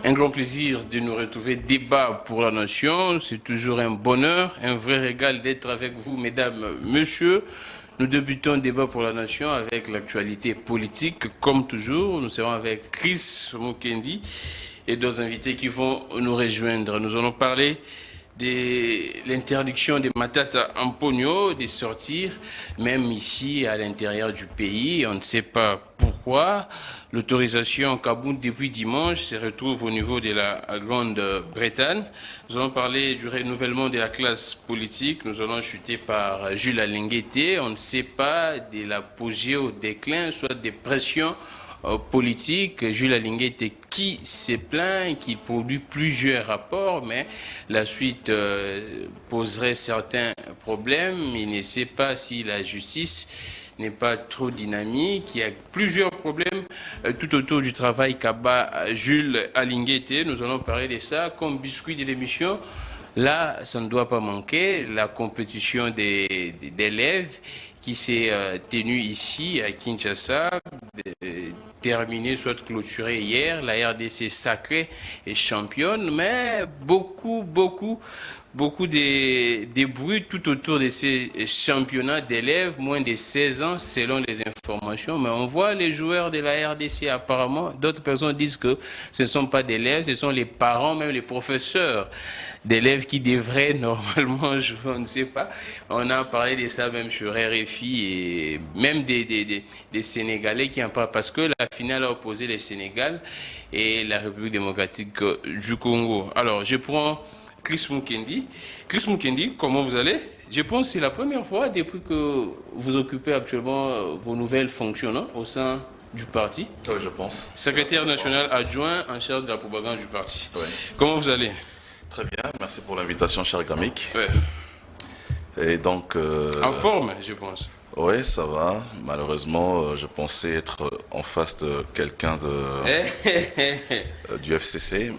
Un grand plaisir de nous retrouver. Débat pour la nation. C'est toujours un bonheur, un vrai régal d'être avec vous, mesdames, messieurs. Nous débutons Débat pour la nation avec l'actualité politique. Comme toujours, nous serons avec Chris Mukendi et d'autres invités qui vont nous rejoindre. Nous allons parler de l'interdiction des Matata en Pogno de sortir, même ici à l'intérieur du pays. On ne sait pas pourquoi. L'autorisation en Kaboul depuis dimanche se retrouve au niveau de la Grande-Bretagne. Nous allons parler du renouvellement de la classe politique. Nous allons chuter par Jules Alinguete. On ne sait pas de l'apogée au déclin, soit des pressions politique. Jules Alinguete qui se plaint, qui produit plusieurs rapports, mais la suite poserait certains problèmes. Il ne sait pas si la justice n'est pas trop dynamique. Il y a plusieurs problèmes tout autour du travail qu'abat Jules Alinguete. Nous allons parler de ça comme biscuit de l'émission. Là, ça ne doit pas manquer la compétition d'élèves qui s'est tenue ici à Kinshasa, terminée, soit clôturée hier. La RDC sacrée et championne, mais beaucoup de bruit tout autour de ces championnats d'élèves, moins de 16 ans selon les informations. Mais on voit les joueurs de la RDC apparemment, d'autres personnes disent que ce ne sont pas des élèves, ce sont les parents, même les professeurs d'élèves qui devraient normalement jouer, on ne sait pas. On a parlé de ça même sur RFI et même des Sénégalais qui en parlent parce que la finale a opposé le Sénégal et la République démocratique du Congo. Alors, je prends Chris Mukendi. Chris Mukendi, comment vous allez? Je pense que c'est la première fois depuis que vous occupez actuellement vos nouvelles fonctions, non, au sein du parti. Oui, je pense. Secrétaire national adjoint en charge de la propagande du parti. Oui. Comment vous allez? Très bien, merci pour l'invitation, cher Gramik. Ouais. Et donc... En forme, je pense. Oui, ça va. Malheureusement, je pensais être en face de quelqu'un du FCC.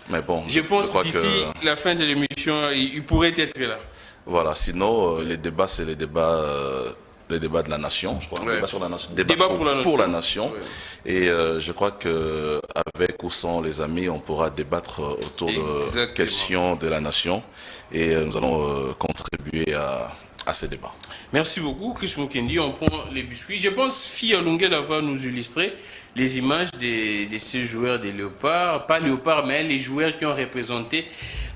Mais bon, je pense d'ici la fin de l'émission, il pourrait être là. Voilà, sinon, les débats, c'est les débats de la nation, je crois. Ouais. Débat sur la nation. Débat pour la nation. Ouais. Et je crois qu'avec ou sans les amis, on pourra débattre autour de questions de la nation. Et nous allons contribuer à ces débats. Merci beaucoup, Chris Mukendi. On prend les biscuits. Je pense Fia Lunguel va nous illustrer les images de ces joueurs des Léopards. Pas Léopards, mais les joueurs qui ont représenté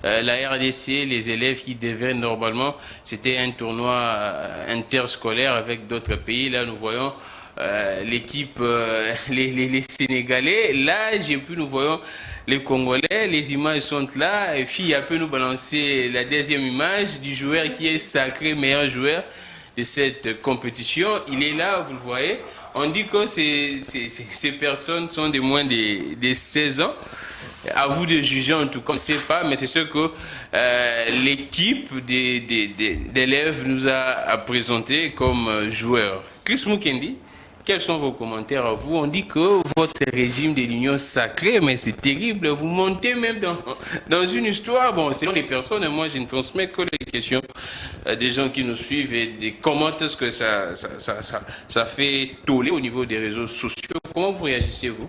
la RDC, les élèves qui devaient normalement, c'était un tournoi interscolaire avec d'autres pays. Là, nous voyons l'équipe, les Sénégalais. Là, nous voyons les Congolais. Les images sont là. Et Fia peut nous balancer la deuxième image du joueur qui est sacré meilleur joueur de cette compétition. Il est là, vous le voyez. On dit que ces personnes sont de moins de 16 ans. À vous de juger en tout cas, on ne sait pas, mais c'est ce que l'équipe d'élèves nous a présenté comme joueurs. Chris Mukendi, quels sont vos commentaires à vous? On dit que votre régime de l'Union sacrée, mais c'est terrible. Vous montez même dans une histoire. Bon, selon les personnes, moi je ne transmets que les questions des gens qui nous suivent et des comment est-ce que ça fait toller au niveau des réseaux sociaux. Comment vous réagissez-vous?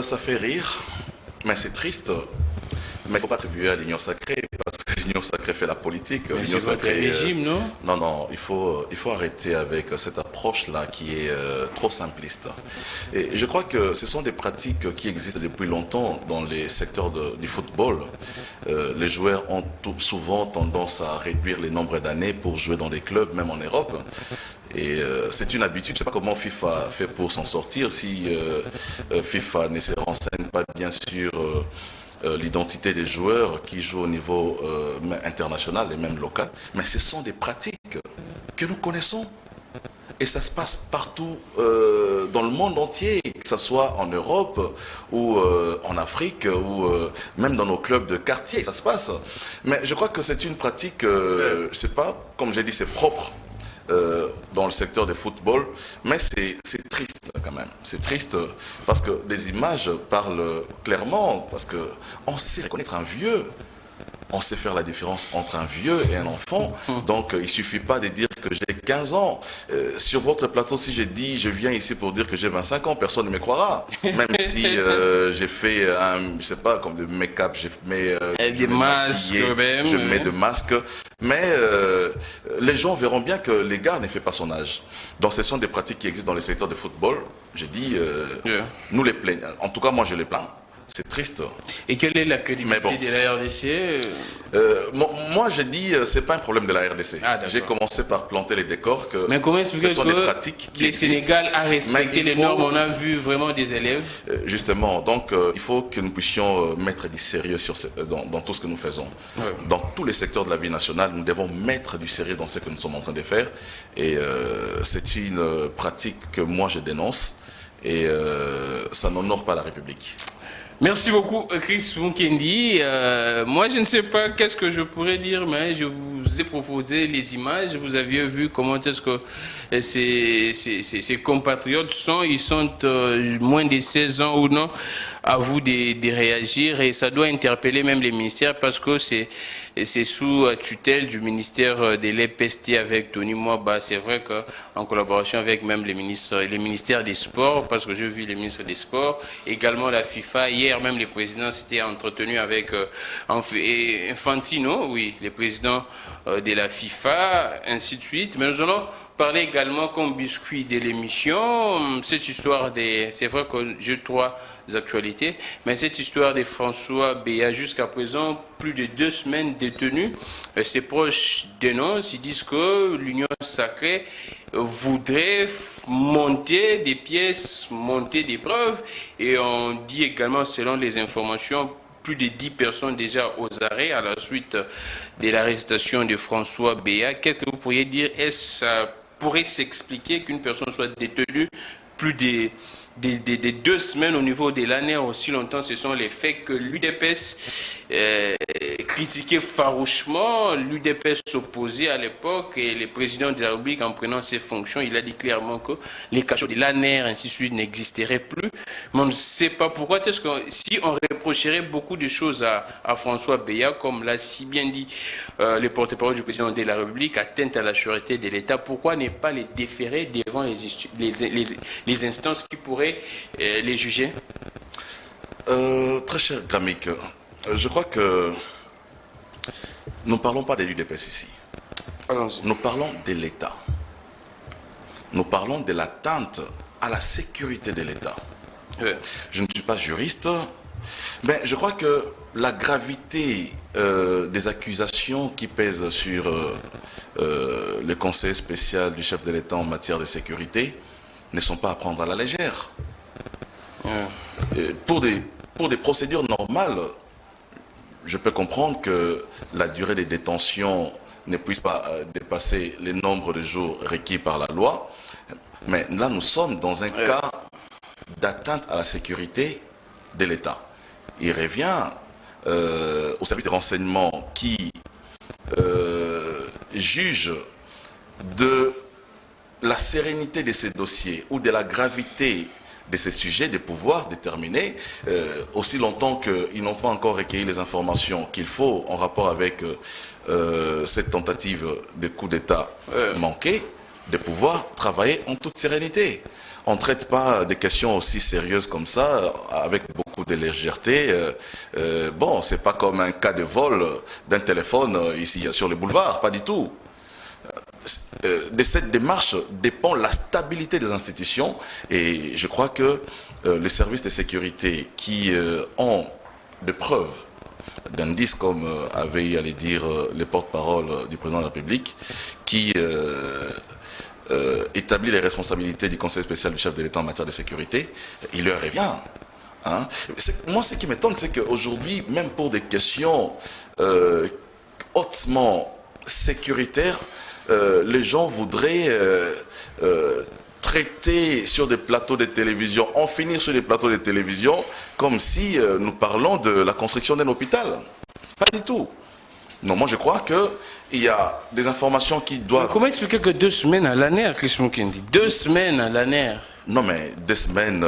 Ça fait rire, mais c'est triste. Mais il ne faut pas attribuer à l'Union sacrée, parce que l'Union sacrée fait la politique. C'est votre régime, non? Non, il faut arrêter avec cette approche-là qui est trop simpliste. Et je crois que ce sont des pratiques qui existent depuis longtemps dans les secteurs du football. Les joueurs ont souvent tendance à réduire les nombres d'années pour jouer dans des clubs, même en Europe. Et c'est une habitude. Je ne sais pas comment FIFA fait pour s'en sortir, si FIFA ne se renseigne pas bien sûr l'identité des joueurs qui jouent au niveau international et même local. Mais ce sont des pratiques que nous connaissons. Et ça se passe partout dans le monde entier, que ce soit en Europe ou en Afrique ou même dans nos clubs de quartier, ça se passe. Mais je crois que c'est une pratique, je ne sais pas, comme j'ai dit, c'est propre dans le secteur du football, mais c'est triste quand même. C'est triste parce que les images parlent clairement, parce qu'on sait reconnaître un vieux. On sait faire la différence entre un vieux et un enfant. Donc, il ne suffit pas de dire que j'ai 15 ans. Sur votre plateau, si j'ai dit, je viens ici pour dire que j'ai 25 ans, personne ne me croira. Même si j'ai fait, je sais pas, comme de make-up, je mets des masques, même, je mets de masques. Mais les gens verront bien que l'égard ne fait pas son âge. Donc ce sont des pratiques qui existent dans le secteur du football. Je dis, nous les plaignons. En tout cas, moi, je les plains. C'est triste. Et quelle est la crédibilité de la RDC? Moi, je dis, c'est pas un problème de la RDC. J'ai commencé par planter les décors. Mais comment expliquer ce sont des pratiques qui le existent. Sénégal a respecté les normes? On a vu vraiment des élèves. Justement, donc il faut que nous puissions mettre du sérieux dans tout ce que nous faisons. Dans tous les secteurs de la vie nationale, nous devons mettre du sérieux dans ce que nous sommes en train de faire. Et c'est une pratique que moi je dénonce. Et ça n'honore pas la République. Merci beaucoup, Chris Munkendi. Moi, je ne sais pas qu'est-ce que je pourrais dire, mais je vous ai proposé les images. Vous aviez vu comment est-ce que ces compatriotes sont. Ils sont moins de 16 ans ou non. À vous de réagir. Et ça doit interpeller même les ministères parce que c'est sous tutelle du ministère de l'EPST avec Tony Mwaba. C'est vrai qu'en collaboration avec même les ministères des Sports, parce que j'ai vu les ministres des Sports, également la FIFA. Hier même, le président s'était entretenu avec Infantino, oui, le président de la FIFA, ainsi de suite. Mais nous allons parler également comme biscuit de l'émission, cette histoire c'est vrai que j'ai 3 actualités, mais cette histoire de François Béat, jusqu'à présent, plus de 2 semaines détenu. Ses proches dénoncent, ils disent que l'Union sacrée voudrait monter des pièces, monter des preuves, et on dit également, selon les informations, plus de 10 personnes déjà aux arrêts à la suite de l'arrestation de François Béat. Qu'est-ce que vous pourriez dire? Est-ce ça pourrait s'expliquer qu'une personne soit détenue plus de 2 semaines au niveau de l'année aussi longtemps? Ce sont les faits que l'UDPS critiquait farouchement. L'UDPS s'opposait à l'époque et le président de la République, en prenant ses fonctions, il a dit clairement que les cachots de l'ANER ainsi de suite n'existeraient plus. Mais on ne sait pas pourquoi. Est-ce que si on reprocherait beaucoup de choses à François Béat, comme l'a si bien dit le porte-parole du président de la République, atteinte à la sûreté de l'État, pourquoi ne pas les déférer devant les instances qui pourraient les juger? Très cher Gramik, je crois que nous ne parlons pas de l'UDPS ici. Nous parlons de l'État. Nous parlons de l'atteinte à la sécurité de l'État. Je ne suis pas juriste, mais je crois que la gravité des accusations qui pèsent sur le conseil spécial du chef de l'État en matière de sécurité ne sont pas à prendre à la légère. Pour des procédures normales, je peux comprendre que la durée des détentions ne puisse pas dépasser le nombre de jours requis par la loi. Mais là, nous sommes dans un cas d'atteinte à la sécurité de l'État. Il revient au service de renseignement qui juge de la sérénité de ces dossiers ou de la gravité de ces sujets, de pouvoir déterminer, aussi longtemps qu'ils n'ont pas encore recueilli les informations qu'il faut en rapport avec cette tentative de coup d'État manqué, de pouvoir travailler en toute sérénité. On ne traite pas des questions aussi sérieuses comme ça, avec beaucoup de légèreté. Bon, c'est pas comme un cas de vol d'un téléphone ici sur le boulevard, pas du tout. De cette démarche dépend la stabilité des institutions et je crois que les services de sécurité qui ont des preuves d'indices comme avait eu à le dire le porte-parole du président de la République qui établit les responsabilités du conseil spécial du chef de l'État en matière de sécurité, il leur revient. Hein? Moi, ce qui m'étonne, c'est qu'aujourd'hui, même pour des questions hautement sécuritaires, les gens voudraient traiter sur des plateaux de télévision, en finir sur des plateaux de télévision, comme si nous parlons de la construction d'un hôpital. Pas du tout. Non, moi je crois qu'il y a des informations qui doivent... Mais comment expliquer que 2 semaines à l'ANER, Chris Munkendi? 2 semaines à l'ANER? Non mais 2 semaines...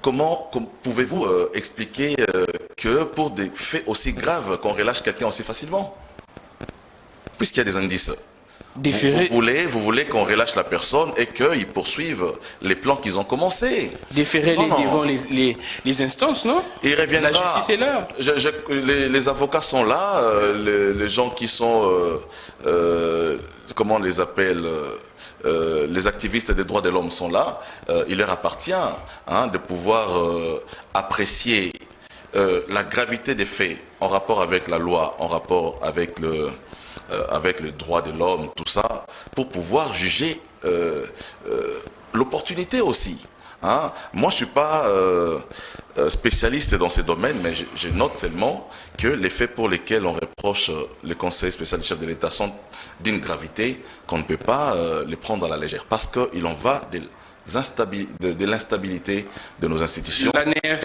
Comment pouvez-vous expliquer que pour des faits aussi graves, qu'on relâche quelqu'un aussi facilement? Puisqu'il y a des indices. Vous voulez qu'on relâche la personne et qu'ils poursuivent les plans qu'ils ont commencés. Déférer devant les instances, non? Il reviendra. La justice est là. Les avocats sont là, les gens qui sont, comment on les appelle, les activistes des droits de l'homme sont là. Il leur appartient de pouvoir apprécier la gravité des faits en rapport avec la loi, en rapport avec le droit de l'homme, tout ça, pour pouvoir juger l'opportunité aussi. Moi, je ne suis pas spécialiste dans ces domaines, mais je note seulement que les faits pour lesquels on reproche le conseil spécial du chef de l'État sont d'une gravité qu'on ne peut pas les prendre à la légère, parce qu'il en va de l'instabilité de nos institutions.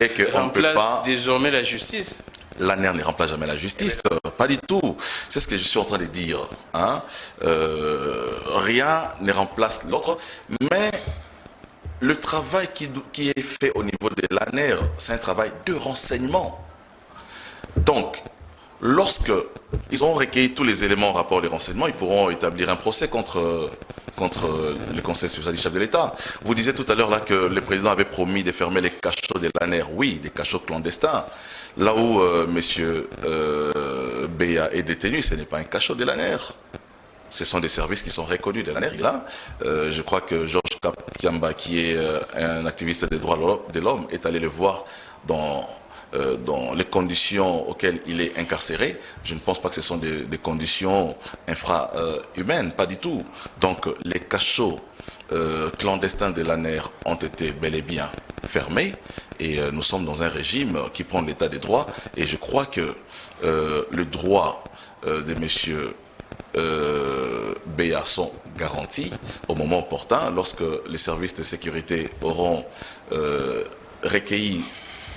Et qu'on remplace pas désormais la justice. L'ANER ne remplace jamais la justice, pas du tout. C'est ce que je suis en train de dire. Rien ne remplace l'autre, mais le travail qui est fait au niveau de l'ANER, c'est un travail de renseignement. Donc, lorsque ils auront recueilli tous les éléments en rapport aux renseignements, ils pourront établir un procès contre le conseil spécial du chef de l'État. Vous disiez tout à l'heure là que le président avait promis de fermer les cachots de l'ANER. Oui, des cachots clandestins. Là où M. Béa est détenu, ce n'est pas un cachot de l'ANER. Ce sont des services qui sont reconnus de l'ANER. Là, je crois que Georges Kapiamba, qui est un activiste des droits de l'homme, est allé le voir dans les conditions auxquelles il est incarcéré. Je ne pense pas que ce sont des conditions infra-humaines, pas du tout. Donc les cachots clandestins de l'ANER ont été bel et bien fermés et nous sommes dans un régime qui prend l'état des droits et je crois que le droit de messieurs Béa sont garantis au moment opportun lorsque les services de sécurité auront recueilli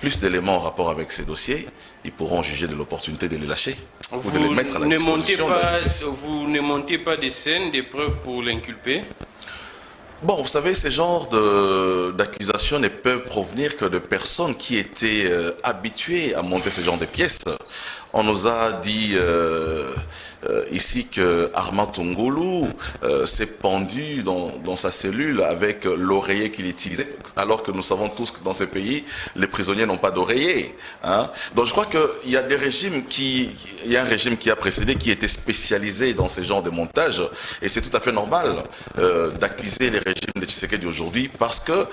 plus d'éléments en rapport avec ces dossiers, ils pourront juger de l'opportunité de les lâcher ou de les mettre à la disposition de la justice. Vous ne montez pas des scènes, des preuves pour l'inculper? Bon, vous savez, ces genres d'accusations ne peuvent provenir que de personnes qui étaient habituées à monter ce genre de pièces. On nous a dit ici que Armand Tungulu s'est pendu dans sa cellule avec l'oreiller qu'il utilisait, alors que nous savons tous que dans ces pays, les prisonniers n'ont pas d'oreiller. Donc je crois qu'il y a des régimes il y a un régime qui a précédé, qui était spécialisé dans ce genre de montage, et c'est tout à fait normal d'accuser les régimes de Tshisekedi aujourd'hui, parce que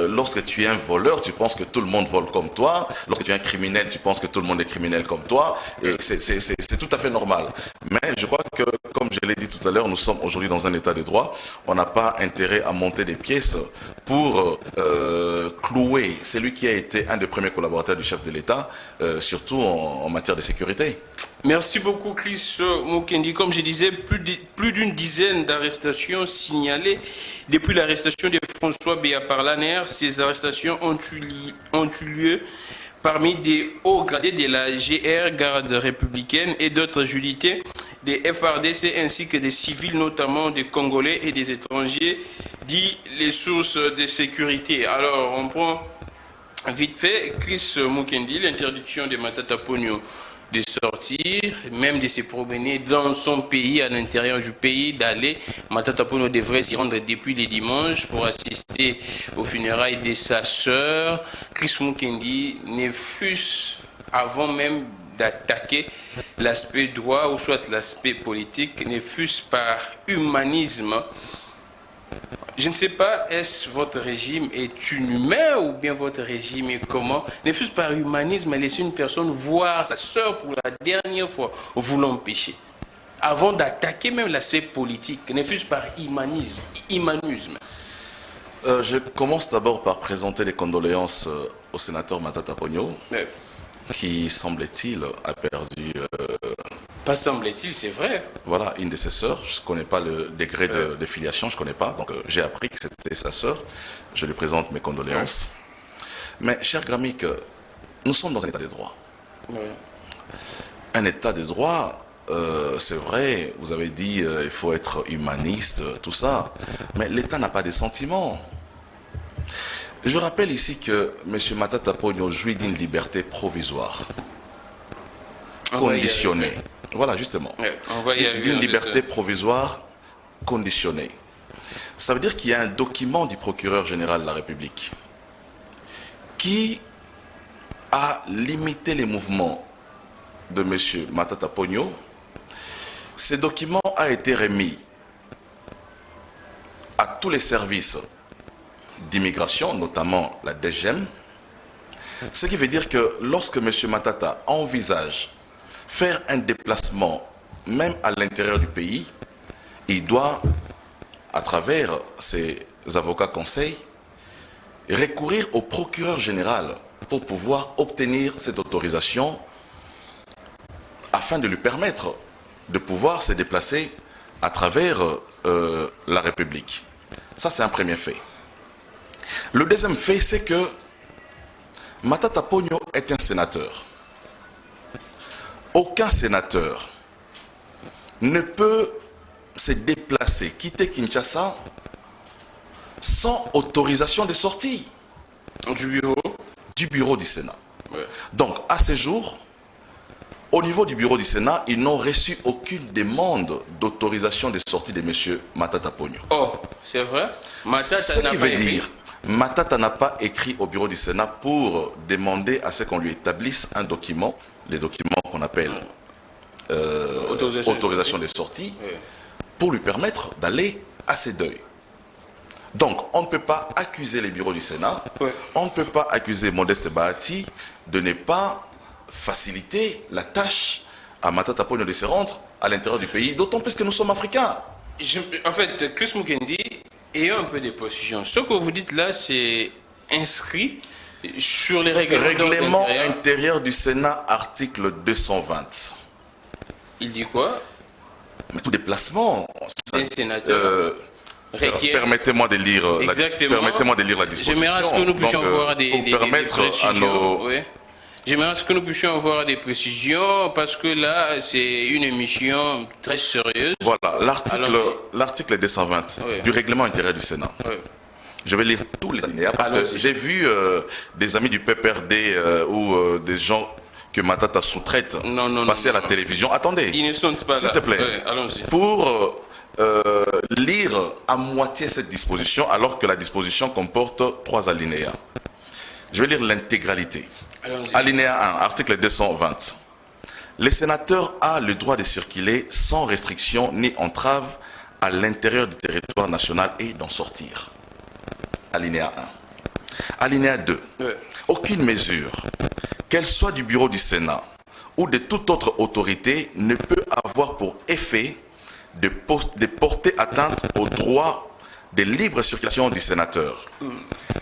lorsque tu es un voleur, tu penses que tout le monde vole comme toi, lorsque tu es un criminel, tu penses que tout le monde est criminel comme toi, et c'est tout à fait normal. Mais je crois que, comme je l'ai dit tout à l'heure, nous sommes aujourd'hui dans un état de droit. On n'a pas intérêt à monter des pièces pour clouer celui qui a été un des premiers collaborateurs du chef de l'État, surtout en matière de sécurité. Merci beaucoup, Chris Mukendi. Comme je disais, plus d'une dizaine d'arrestations signalées depuis l'arrestation de François Béa par l'ANER. Ces arrestations ont eu lieu parmi des hauts gradés de la GR, garde républicaine, et d'autres unités des FRDC, ainsi que des civils, notamment des Congolais et des étrangers, dit les sources de sécurité. Alors, on prend vite fait Chris Mukendi, l'interdiction de Matata Ponyo de sortir, même de se promener dans son pays, à l'intérieur du pays, d'aller. Matata Ponyo devrait s'y rendre depuis les dimanches pour assister aux funérailles de sa sœur. Chris Mukendi, ne fût-ce avant même d'attaquer l'aspect droit ou soit l'aspect politique, ne fût-ce par humanisme. Je ne sais pas, est-ce votre régime est inhumain ou bien votre régime est comment? Ne fût-ce par humanisme, laisser une personne voir sa sœur pour la dernière fois, vous l'empêchez. Avant d'attaquer même l'aspect politique, ne fût-ce par humanisme. Je commence d'abord par présenter les condoléances au sénateur Matata Ponyo, qui, semble-t-il, a perdu... Pas semble-t-il, c'est vrai. Voilà, une de ses sœurs. Je ne connais pas le degré de filiation, je ne connais pas. Donc j'ai appris que c'était sa sœur. Je lui présente mes condoléances. Mais, cher Gramik, nous sommes dans un état de droit. Un état de droit, c'est vrai, vous avez dit il faut être humaniste, tout ça. Mais l'État n'a pas de sentiments. Je rappelle ici que M. Matata Ponyo jouit d'une liberté provisoire, conditionnée. Voilà, justement. D'une liberté provisoire conditionné. Ça veut dire qu'il y a un document du procureur général de la République qui a limité les mouvements de M. Matata Ponyo. Ce document a été remis à tous les services d'immigration, notamment la DGM, ce qui veut dire que lorsque M. Matata envisage faire un déplacement, même à l'intérieur du pays, il doit, à travers ses avocats conseils, recourir au procureur général pour pouvoir obtenir cette autorisation afin de lui permettre de pouvoir se déplacer à travers la République. Ça, c'est un premier fait. Le deuxième fait, c'est que Matata Ponyo est un sénateur. Aucun sénateur ne peut se déplacer, quitter Kinshasa sans autorisation de sortie du bureau du Sénat. Ouais. Donc, à ce jour, au niveau du bureau du Sénat, ils n'ont reçu aucune demande d'autorisation de sortie de M. Matata Ponyo. Oh, c'est vrai? Matata Ce n'a qui pas veut écrit. dire, Matata n'a pas écrit au bureau du Sénat pour demander à ce qu'on lui établisse un document, les documents qu'on appelle autorisation de sortie, Ouais. pour lui permettre d'aller à ses deuils. Donc, on ne peut pas accuser les bureaux du Sénat, Ouais. on ne peut pas accuser Modeste Bahati de ne pas faciliter la tâche à Matata Ponyo de se rendre à l'intérieur du pays, d'autant plus que nous sommes africains. En fait, Chris Mukendi, ayant un peu des positions. Ce que vous dites là, c'est inscrit sur les Règlement intérieurs. intérieur du Sénat, article 220. Il dit quoi? Mais tout déplacement, Un sénateur requiert. permettez-moi de lire Exactement. permettez-moi de lire la disposition. J'aimerais à ce que nous puissions Donc, voir des pour permettre précisions. à nos Oui. J'aimerais à ce que nous puissions avoir des précisions parce que là, c'est une émission très sérieuse. voilà Allons-y. l'article 220 Oui. du règlement intérieur du Sénat. Oui. Je vais lire tous les alinéas parce que Allons-y. j'ai vu des amis du PPRD ou des gens que Matata sous-traite Non, passer à la non. télévision. Attendez, Ils ne sont pas là. s'il te plaît, Oui, allons-y. pour lire à moitié cette disposition alors que la disposition comporte 3 alinéas. Je vais lire l'intégralité. Allons-y. Alinéa 1, article 220. Les sénateurs ont le droit de circuler sans restriction ni entrave à l'intérieur du territoire national et d'en sortir. Alinéa 1. Alinéa 2. Oui. Aucune mesure, qu'elle soit du bureau du Sénat ou de toute autre autorité, ne peut avoir pour effet de porter atteinte au droit de libre circulation du sénateur.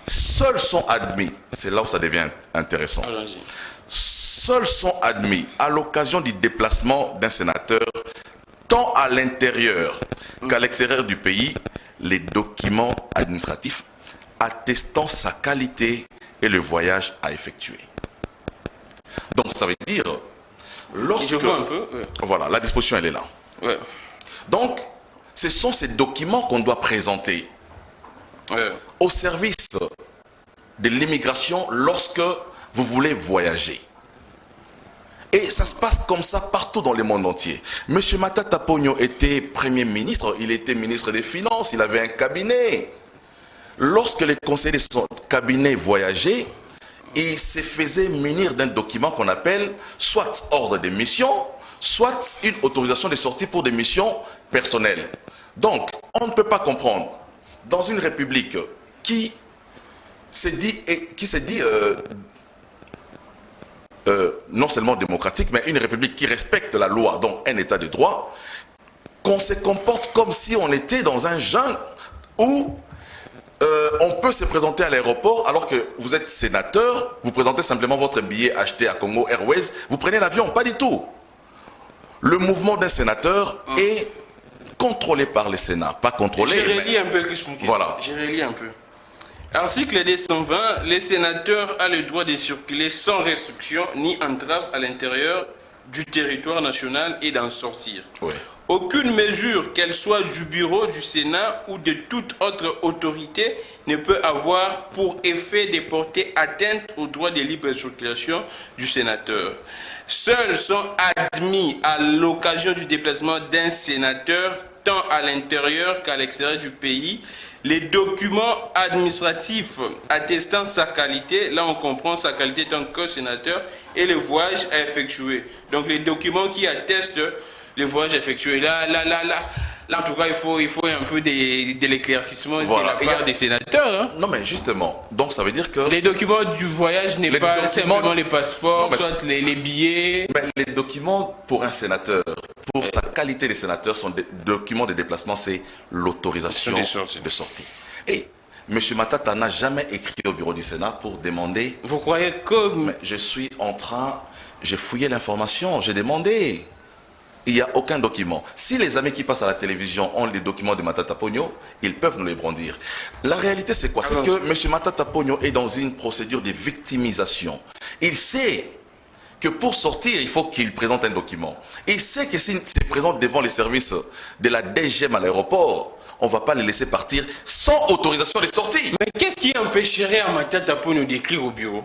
Seuls sont admis, c'est là où ça devient intéressant, Allons-y. seuls sont admis à l'occasion du déplacement d'un sénateur, tant à l'intérieur qu'à l'extérieur du pays, les documents administratifs attestant sa qualité et le voyage à effectuer. Donc ça veut dire, lorsque... Je vois un peu. Oui. Voilà, la disposition elle est là. Oui. Donc, ce sont ces documents qu'on doit présenter Oui. au service de l'immigration lorsque vous voulez voyager. Et ça se passe comme ça partout dans le monde entier. Monsieur Matata Ponyo était Premier ministre, il était ministre des Finances, il avait un cabinet. Lorsque les conseillers de son cabinet voyageaient, il se faisait munir d'un document qu'on appelle soit ordre de mission, soit une autorisation de sortie pour des missions personnelles. Donc, on ne peut pas comprendre, dans une république qui se dit non seulement démocratique, mais une république qui respecte la loi, donc un état de droit, qu'on se comporte comme si on était dans un genre où on peut se présenter à l'aéroport alors que vous êtes sénateur, vous présentez simplement votre billet acheté à Congo Airways, vous prenez l'avion, pas du tout. Le mouvement d'un sénateur est contrôlé par le Sénat, pas contrôlé. Je relis un peu, Chris Mukendi. Voilà. Je relis un peu. Article 220, les sénateurs ont le droit de circuler sans restriction ni entrave à l'intérieur du territoire national et d'en sortir. Oui. Aucune mesure, qu'elle soit du bureau du Sénat ou de toute autre autorité, ne peut avoir pour effet de porter atteinte au droit de libre circulation du sénateur. Seuls sont admis à l'occasion du déplacement d'un sénateur, tant à l'intérieur qu'à l'extérieur du pays, les documents administratifs attestant sa qualité, là on comprend sa qualité étant que sénateur, et les voyages à effectuer. Donc les documents qui attestent les voyages effectués. Là, en tout cas, il faut un peu de l'éclaircissement de la part des sénateurs. Hein. Non, mais justement, donc ça veut dire que... Les documents du voyage n'est pas simplement les passeports, soit les billets... Mais les documents pour un sénateur, pour sa qualité de sénateur, sont des documents de déplacement, c'est l'autorisation de sortie. Et M. Matata n'a jamais écrit au bureau du Sénat pour demander... Vous croyez que... Mais j'ai fouillé l'information, j'ai demandé... Il n'y a aucun document. Si les amis qui passent à la télévision ont les documents de Matata Pogno, ils peuvent nous les brandir. La réalité, c'est quoi? C'est que M. Matata Pogno est dans une procédure de victimisation. Il sait que pour sortir, il faut qu'il présente un document. Il sait que s'il se présente devant les services de la DGM à l'aéroport, on ne va pas les laisser partir sans autorisation de sortie. Mais qu'est-ce qui empêcherait à Matata Pogno d'écrire au bureau?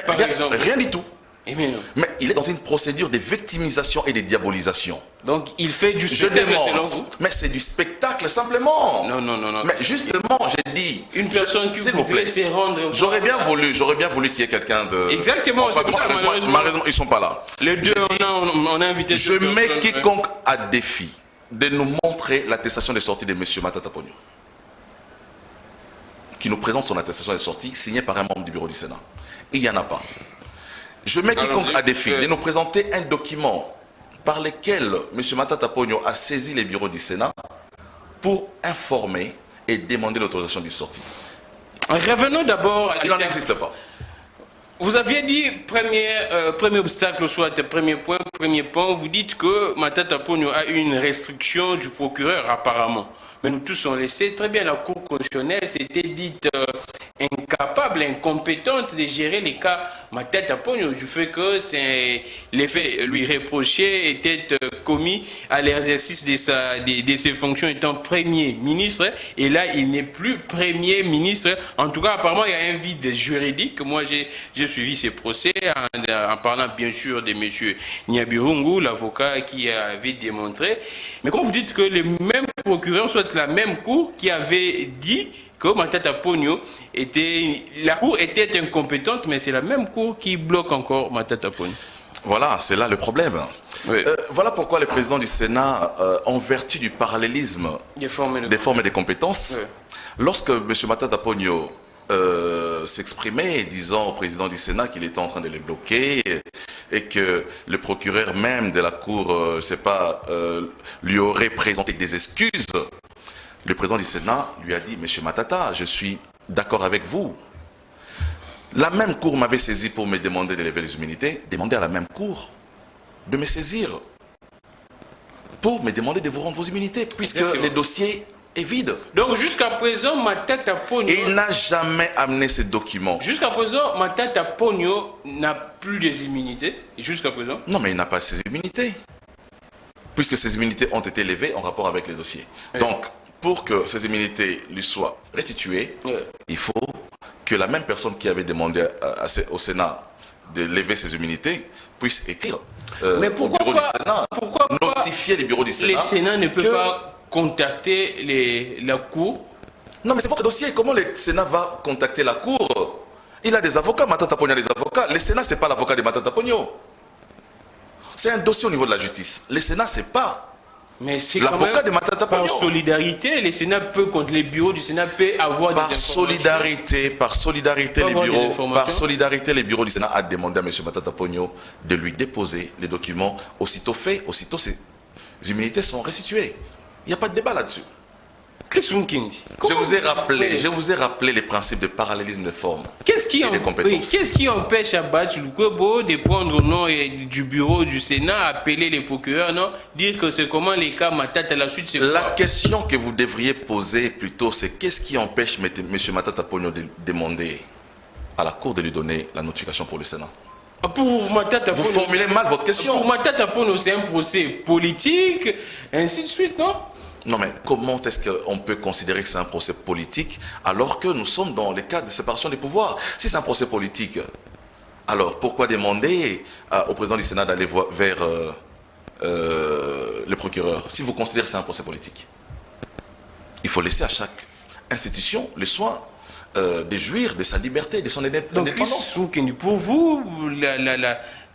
Par exemple, rien du tout. Mais il est dans une procédure de victimisation et de diabolisation. Donc il fait du spectacle selon vous? Mais c'est du spectacle simplement. Non. Mais justement, j'ai dit... Une personne qui voudrait se rendre... J'aurais bien voulu qu'il y ait quelqu'un de... Exactement, c'est pour ça malheureusement... Ils ne sont pas là. Les deux, on a invité... Je mets quiconque à défi de nous montrer l'attestation de sortie de M. Matata Pogno, qui nous présente son attestation de sortie signée par un membre du bureau du Sénat. Il n'y en a pas. Je mets quiconque à défi de nous présenter un document par lequel M. Matata Pogno a saisi les bureaux du Sénat pour informer et demander l'autorisation de sortie. Revenons d'abord à... Il n'en existe pas. Vous aviez dit, premier obstacle, soit premier point, vous dites que Matata Pogno a eu une restriction du procureur apparemment. Mais nous tous on le sait très bien, la Cour constitutionnelle s'était dite incapable, incompétente de gérer les cas Matata Pogno, du fait que les faits lui reprochés étaient commis à l'exercice de ses fonctions étant Premier ministre, et là il n'est plus Premier ministre. En tout cas, apparemment il y a un vide juridique. Moi j'ai suivi ces procès en parlant bien sûr de M. Nyabirungu, l'avocat qui avait démontré. Mais comment vous dites que les mêmes procureurs, soit la même cour qui avait dit que Matata Pogno la cour était incompétente, mais c'est la même cour qui bloque encore Matata Pogno. Voilà, c'est là le problème. Oui. Voilà pourquoi les présidents du Sénat, en vertu du parallélisme des formes et des compétences, oui, lorsque M. Matata Pogno s'exprimait disant au président du Sénat qu'il était en train de les bloquer et que le procureur même de la cour, je ne sais pas, lui aurait présenté des excuses, le président du Sénat lui a dit: Monsieur Matata, je suis d'accord avec vous. La même cour m'avait saisi pour me demander de lever les immunités. Demandez à la même cour de me saisir pour me demander de vous rendre vos immunités, puisque le dossier est vide. Donc jusqu'à présent, Matata Pogno... Il n'a jamais amené ces documents. Jusqu'à présent, Matata Pogno n'a plus des immunités. Jusqu'à présent? Non, mais il n'a pas ses immunités. Puisque ces immunités ont été levées en rapport avec les dossiers. Oui. Donc, pour que ces immunités lui soient restituées, oui, il faut que la même personne qui avait demandé au Sénat de lever ses immunités puisse écrire au bureau du Sénat, notifier les bureaux du Sénat. Le Sénat ne peut pas contacter la Cour? Non, mais c'est votre dossier. Comment le Sénat va contacter la Cour? Il a des avocats, Matata Pogno a des avocats. Le Sénat, ce n'est pas l'avocat de Matata Pogno. C'est un dossier au niveau de la justice. Le Sénat, ce n'est pas l'avocat de Matata Pogno. Par solidarité, le Sénat peut, contre les bureaux du Sénat, peut avoir des informations. Par solidarité, les bureaux du Sénat a demandé à M. Matata Pogno de lui déposer les documents. Aussitôt fait, aussitôt ces immunités sont restituées. Il n'y a pas de débat là-dessus. Je vous ai rappelé les principes de parallélisme de forme et de compétences. Qu'est-ce qui empêche Abbas Lukwebo de prendre au nom du bureau du Sénat, appeler les procureurs, non, dire que c'est comment les cas Matata, la suite c'est quoi? La question que vous devriez poser plutôt, c'est qu'est-ce qui empêche M. Matata Pogno de demander à la Cour de lui donner la notification pour le Sénat? Pour Matata Pogno, vous formulez mal votre question. Pour Matata Pogno, c'est un procès politique, ainsi de suite, non? Non, mais comment est-ce qu'on peut considérer que c'est un procès politique alors que nous sommes dans le cadre de séparation des pouvoirs? Si c'est un procès politique, alors pourquoi demander au président du Sénat d'aller vers le procureur si vous considérez que c'est un procès politique? Il faut laisser à chaque institution le soin de jouir de sa liberté, de son indépendance. Donc, pour vous,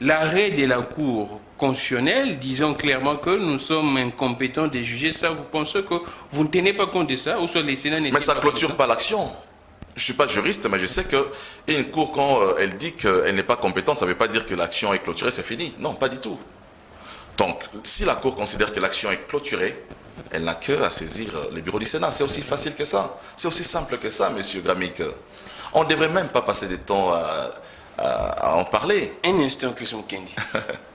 l'arrêt de la Cour constitutionnelle, disons clairement que nous sommes incompétents de juger ça, vous pensez que vous ne tenez pas compte de ça, ou soit les Sénats Mais ça ne clôture pas l'action. Je ne suis pas juriste, mais je sais qu'une cour, quand elle dit qu'elle n'est pas compétente, ça ne veut pas dire que l'action est clôturée, c'est fini. Non, pas du tout. Donc, si la Cour considère que l'action est clôturée, elle n'a qu'à saisir les bureaux du Sénat. C'est aussi facile que ça. C'est aussi simple que ça, monsieur Gramic. On ne devrait même pas passer du temps à en parler. Un instant, Chris Mukendi.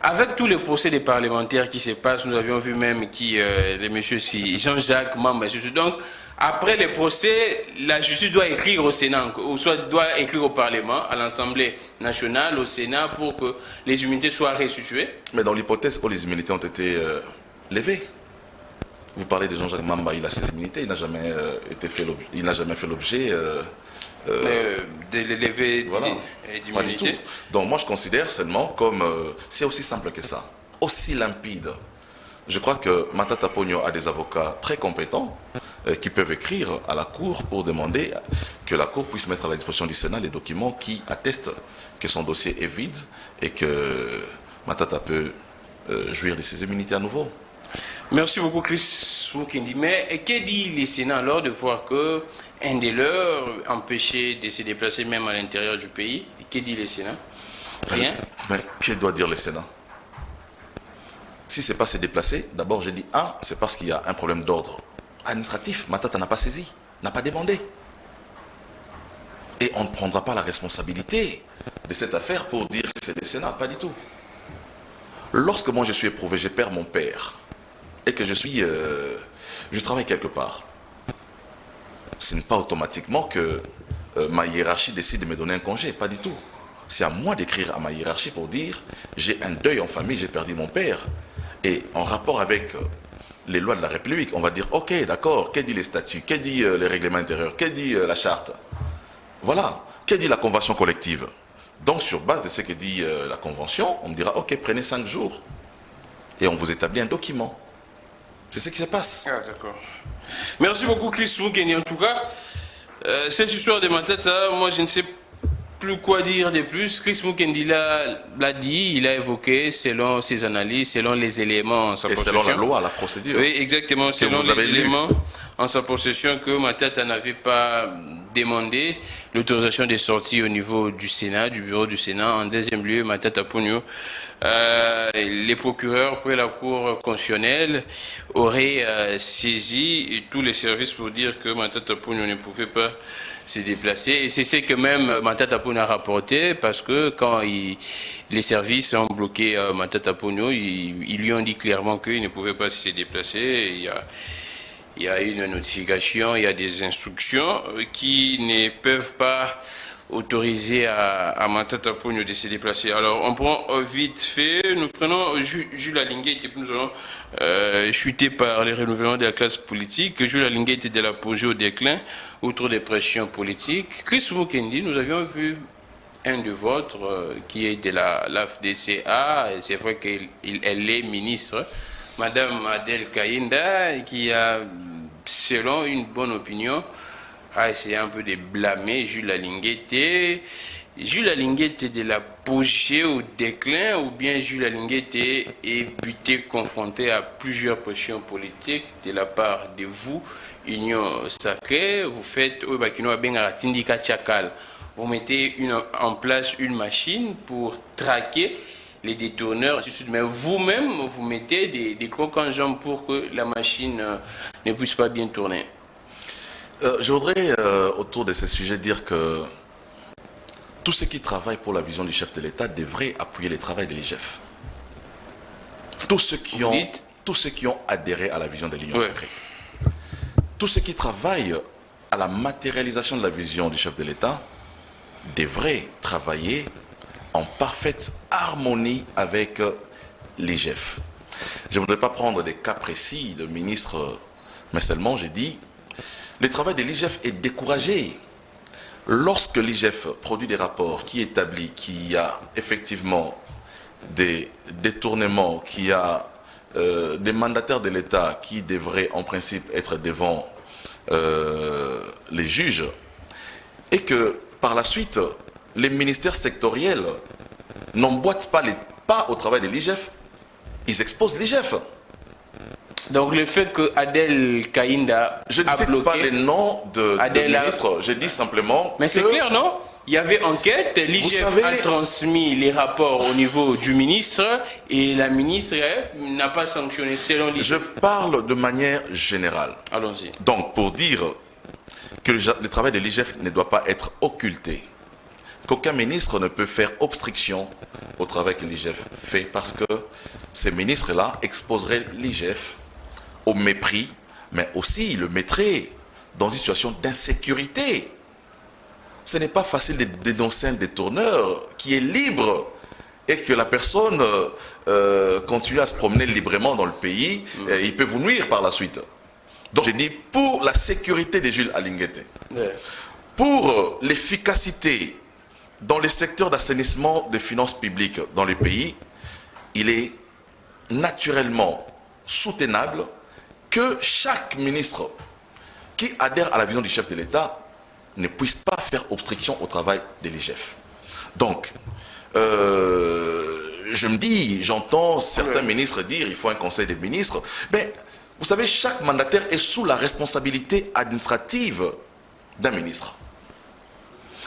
Avec tous les procès des parlementaires qui se passent, nous avions vu même le monsieur Jean-Jacques Mamba. Donc, après les procès, la justice doit écrire au Sénat, ou soit doit écrire au Parlement, à l'Assemblée nationale, au Sénat, pour que les immunités soient restituées. Mais dans l'hypothèse où les immunités ont été levées, vous parlez de Jean-Jacques Mamba, il a ses immunités, il n'a jamais fait l'objet de l'élever voilà, d'immunité. Donc moi je considère seulement comme c'est aussi simple que ça, aussi limpide. Je crois que Matata Ponyo a des avocats très compétents qui peuvent écrire à la Cour pour demander que la Cour puisse mettre à la disposition du Sénat les documents qui attestent que son dossier est vide et que Matata peut jouir de ses immunités à nouveau. Merci beaucoup Chris Mukendi. Mais que dit le Sénat alors de voir qu'un des leurs empêché de se déplacer même à l'intérieur du pays? Que dit le Sénat? Rien. Mais que doit dire le Sénat? Si ce n'est pas se déplacer, d'abord j'ai dit, c'est parce qu'il y a un problème d'ordre administratif. Matata n'a pas saisi, n'a pas demandé. Et on ne prendra pas la responsabilité de cette affaire pour dire que c'est le Sénat, pas du tout. Lorsque moi je suis éprouvé, je perds mon père, et que je travaille quelque part, ce n'est pas automatiquement que ma hiérarchie décide de me donner un congé, pas du tout. C'est à moi d'écrire à ma hiérarchie pour dire, j'ai un deuil en famille, j'ai perdu mon père. Et en rapport avec les lois de la République, on va dire, ok, d'accord, qu'est dit les statuts, qu'est dit les règlements intérieurs, qu'est dit la charte? Voilà, qu'est dit la convention collective? Donc sur base de ce que dit la convention, on me dira, ok, prenez 5 jours. Et on vous établit un document. C'est ce qui se passe. Ah, d'accord. Merci beaucoup Chris Mukendi. En tout cas, cette histoire de Matata, moi je ne sais plus quoi dire de plus. Chris Mukendi l'a dit, il a évoqué selon ses analyses, selon les éléments en sa possession. Et selon la loi, la procédure. Oui, exactement, selon les éléments en sa possession que Matata n'avait pas demandé l'autorisation de sortie au niveau du Sénat, du bureau du Sénat. En deuxième lieu, Matata Ponyo, les procureurs près la Cour constitutionnelle auraient saisi tous les services pour dire que Matata Ponyo ne pouvait pas se déplacer. Et c'est ce que même Matata Ponyo a rapporté, parce que quand les services ont bloqué Matata Ponyo, ils lui ont dit clairement qu'il ne pouvait pas se déplacer. Il y a une notification, il y a des instructions qui ne peuvent pas autoriser à Matata Ponyo de se déplacer. Alors, on prend vite fait, nous prenons Jules Alingué, et puis nous allons chuter par les renouvellements de la classe politique. Jules Alingué était de l'apogée au déclin, outre des pressions politiques. Chris Mukendi, nous avions vu un de vôtres qui est de l'AFDCA, c'est vrai qu'elle est ministre, Madame Adèle Kainda, qui a, selon une bonne opinion, a essayé un peu de blâmer Jules Alingué. Jules Alingué était de l'apogée au déclin, ou bien Jules Alingué est buté, confronté à plusieurs pressions politiques de la part de vous, Union Sacrée. Vous faites vous mettez en place une machine pour traquer les détourneurs, mais vous-même, vous mettez des crocs en jambe pour que la machine ne puisse pas bien tourner. Je voudrais, autour de ce sujet, dire que tous ceux qui travaillent pour la vision du chef de l'État devraient appuyer le travail de l'IGF. Tous ceux qui ont adhéré à la vision de l'Union sacrée. Tous ceux qui travaillent à la matérialisation de la vision du chef de l'État devraient travailler en parfaite harmonie avec l'IGF. Je ne voudrais pas prendre des cas précis de ministres, mais seulement j'ai dit, le travail de l'IGF est découragé. Lorsque l'IGF produit des rapports qui établissent qu'il y a effectivement des détournements, qu'il y a des mandataires de l'État qui devraient en principe être devant les juges, et que par la suite, les ministères sectoriels n'emboîtent pas les pas au travail de l'IGF, ils exposent l'IGF. Donc le fait que Adel Kaïnda Je ne a cite bloqué... pas les noms de ministres, je dis simplement Mais c'est clair, non? Il y avait enquête, l'IGF a transmis les rapports au niveau du ministre et la ministre n'a pas sanctionné selon l'IGF. Je parle de manière générale. Allons-y. Donc pour dire que le travail de l'IGF ne doit pas être occulté, qu'aucun ministre ne peut faire obstruction au travail que l'IGF fait parce que ces ministres-là exposeraient l'IGF au mépris, mais aussi le mettraient dans une situation d'insécurité. Ce n'est pas facile de dénoncer un détourneur qui est libre et que la personne continue à se promener librement dans le pays, et il peut vous nuire par la suite. Donc j'ai dit, pour la sécurité de Jules Alinguete, pour l'efficacité dans les secteurs d'assainissement des finances publiques dans le pays, il est naturellement soutenable que chaque ministre qui adhère à la vision du chef de l'État ne puisse pas faire obstruction au travail de l'IGF. Donc, je me dis, j'entends certains ministres dire il faut un conseil des ministres, mais vous savez, chaque mandataire est sous la responsabilité administrative d'un ministre.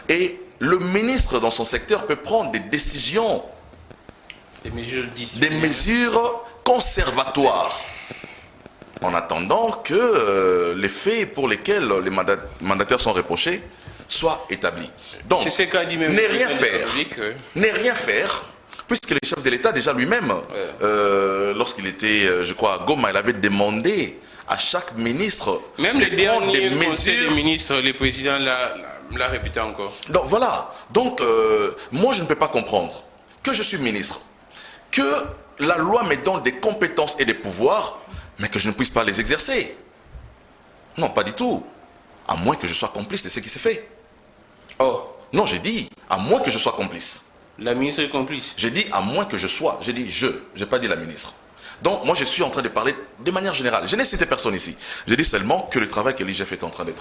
Et le ministre dans son secteur peut prendre des décisions, des mesures conservatoires, en attendant que les faits pour lesquels les mandataires sont reprochés soient établis. Donc, n'est rien faire, puisque le chef de l'État, déjà lui-même, lorsqu'il était, je crois, à Goma, il avait demandé à chaque ministre même les derniers conseils des ministres, le président l'a répété encore. Donc voilà, donc moi je ne peux pas comprendre que je suis ministre, que la loi me donne des compétences et des pouvoirs, mais que je ne puisse pas les exercer. Non, pas du tout. À moins que je sois complice de ce qui s'est fait. Oh. Non, j'ai dit, à moins que je sois complice. La ministre est complice. J'ai dit, à moins que je sois. J'ai dit, n'ai pas dit la ministre. Donc, moi, je suis en train de parler de manière générale. Je n'ai cité personne ici. Je dis seulement que le travail que l'IGF est en train de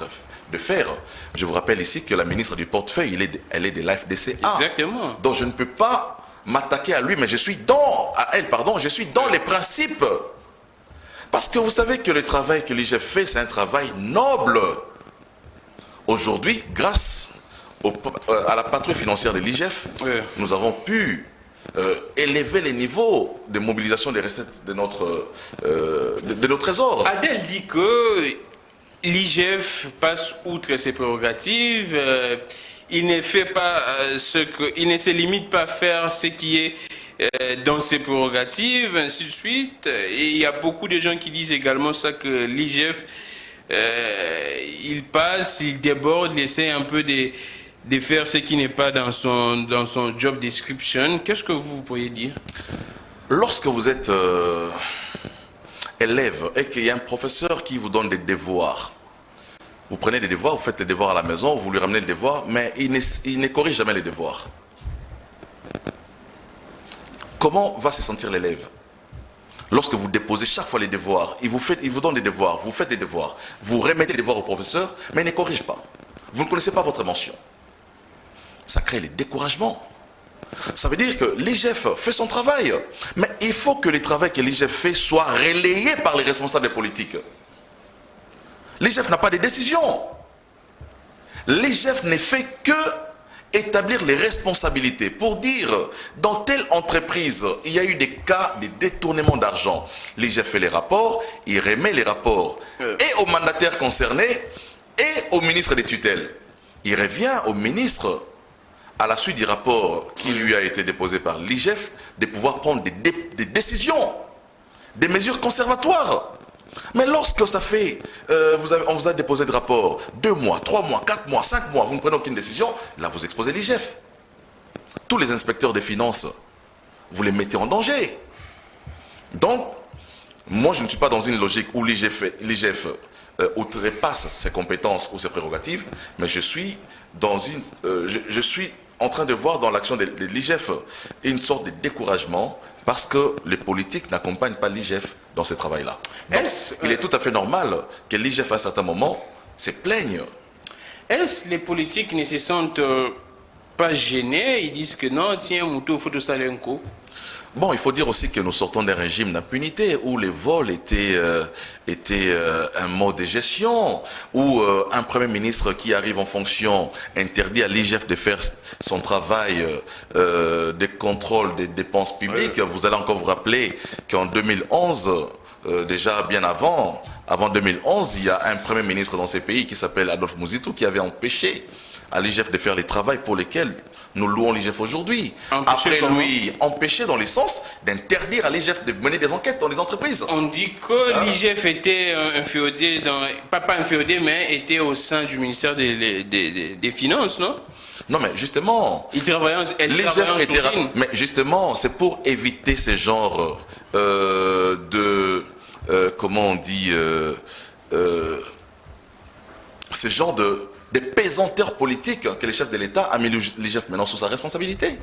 faire, je vous rappelle ici que la ministre du portefeuille, elle est de l'AFDCA. Exactement. Donc, je ne peux pas m'attaquer à lui, mais je suis dans les principes. Parce que vous savez que le travail que l'IGF fait, c'est un travail noble. Aujourd'hui, grâce à la patrouille financière de l'IGF, nous avons pu élever les niveaux de mobilisation des recettes de nos trésors. Adel dit que l'IGF passe outre ses prérogatives, il ne fait pas il ne se limite pas à faire ce qui est dans ses prérogatives, ainsi de suite. Et il y a beaucoup de gens qui disent également ça, que l'IGF, il passe, il déborde, il essaie un peu de faire ce qui n'est pas dans son job description. Qu'est-ce que vous pourriez dire? Lorsque vous êtes élève et qu'il y a un professeur qui vous donne des devoirs, vous prenez des devoirs, vous faites les devoirs à la maison, vous lui ramenez le devoir, mais il ne corrige jamais les devoirs. Comment va se sentir l'élève? Lorsque vous déposez chaque fois les devoirs, il vous donne des devoirs, vous faites des devoirs, vous remettez les devoirs au professeur, mais il ne corrige pas. Vous ne connaissez pas votre mention. Ça crée le découragement. Ça veut dire que l'IGF fait son travail, mais il faut que le travail que l'IGF fait soit relayé par les responsables politiques. L'IGF n'a pas de décision. L'IGF ne fait que établir les responsabilités pour dire dans telle entreprise il y a eu des cas de détournement d'argent. L'IGF fait les rapports, il remet les rapports et aux mandataires concernés et au ministre des tutelles. Il revient au ministre, à la suite du rapport qui lui a été déposé par l'IGF, de pouvoir prendre des décisions, des mesures conservatoires. Mais lorsque ça fait, on vous a déposé de rapport 2 mois, 3 mois, 4 mois, 5 mois, vous ne prenez aucune décision, là vous exposez l'IGF. Tous les inspecteurs des finances, vous les mettez en danger. Donc, moi je ne suis pas dans une logique où l'IGF outrepasse ses compétences ou ses prérogatives, mais je suis en train de voir dans l'action de l'IGF une sorte de découragement parce que les politiques n'accompagnent pas l'IGF dans ce travail-là. Donc, il est tout à fait normal que l'IGF à un certain moment se plaignent. Est-ce les politiques ne se sentent pas gênés? Ils disent que non, tiens, Moutou, il faut tout ça un coup. Bon, il faut dire aussi que nous sortons d'un régime d'impunité où les vols étaient un mode de gestion, où un Premier ministre qui arrive en fonction interdit à l'IGF de faire son travail de contrôle des dépenses publiques. Vous allez encore vous rappeler qu'en 2011, déjà bien avant 2011, il y a un Premier ministre dans ces pays qui s'appelle Adolphe Mouzitou qui avait empêché à l'IGF de faire les travaux pour lesquels nous louons l'IGF aujourd'hui. Après lui, empêché dans le sens d'interdire à l'IGF de mener des enquêtes dans les entreprises. On dit que l'IGF était inféodé, pas inféodé, mais était au sein du ministère des Finances, non? Non, mais justement, l'IGF était... Mais justement, c'est pour éviter ce genre comment on dit... ce genre de pesanteurs politiques que le chef de l'État a mis l'IGF maintenant sous sa responsabilité.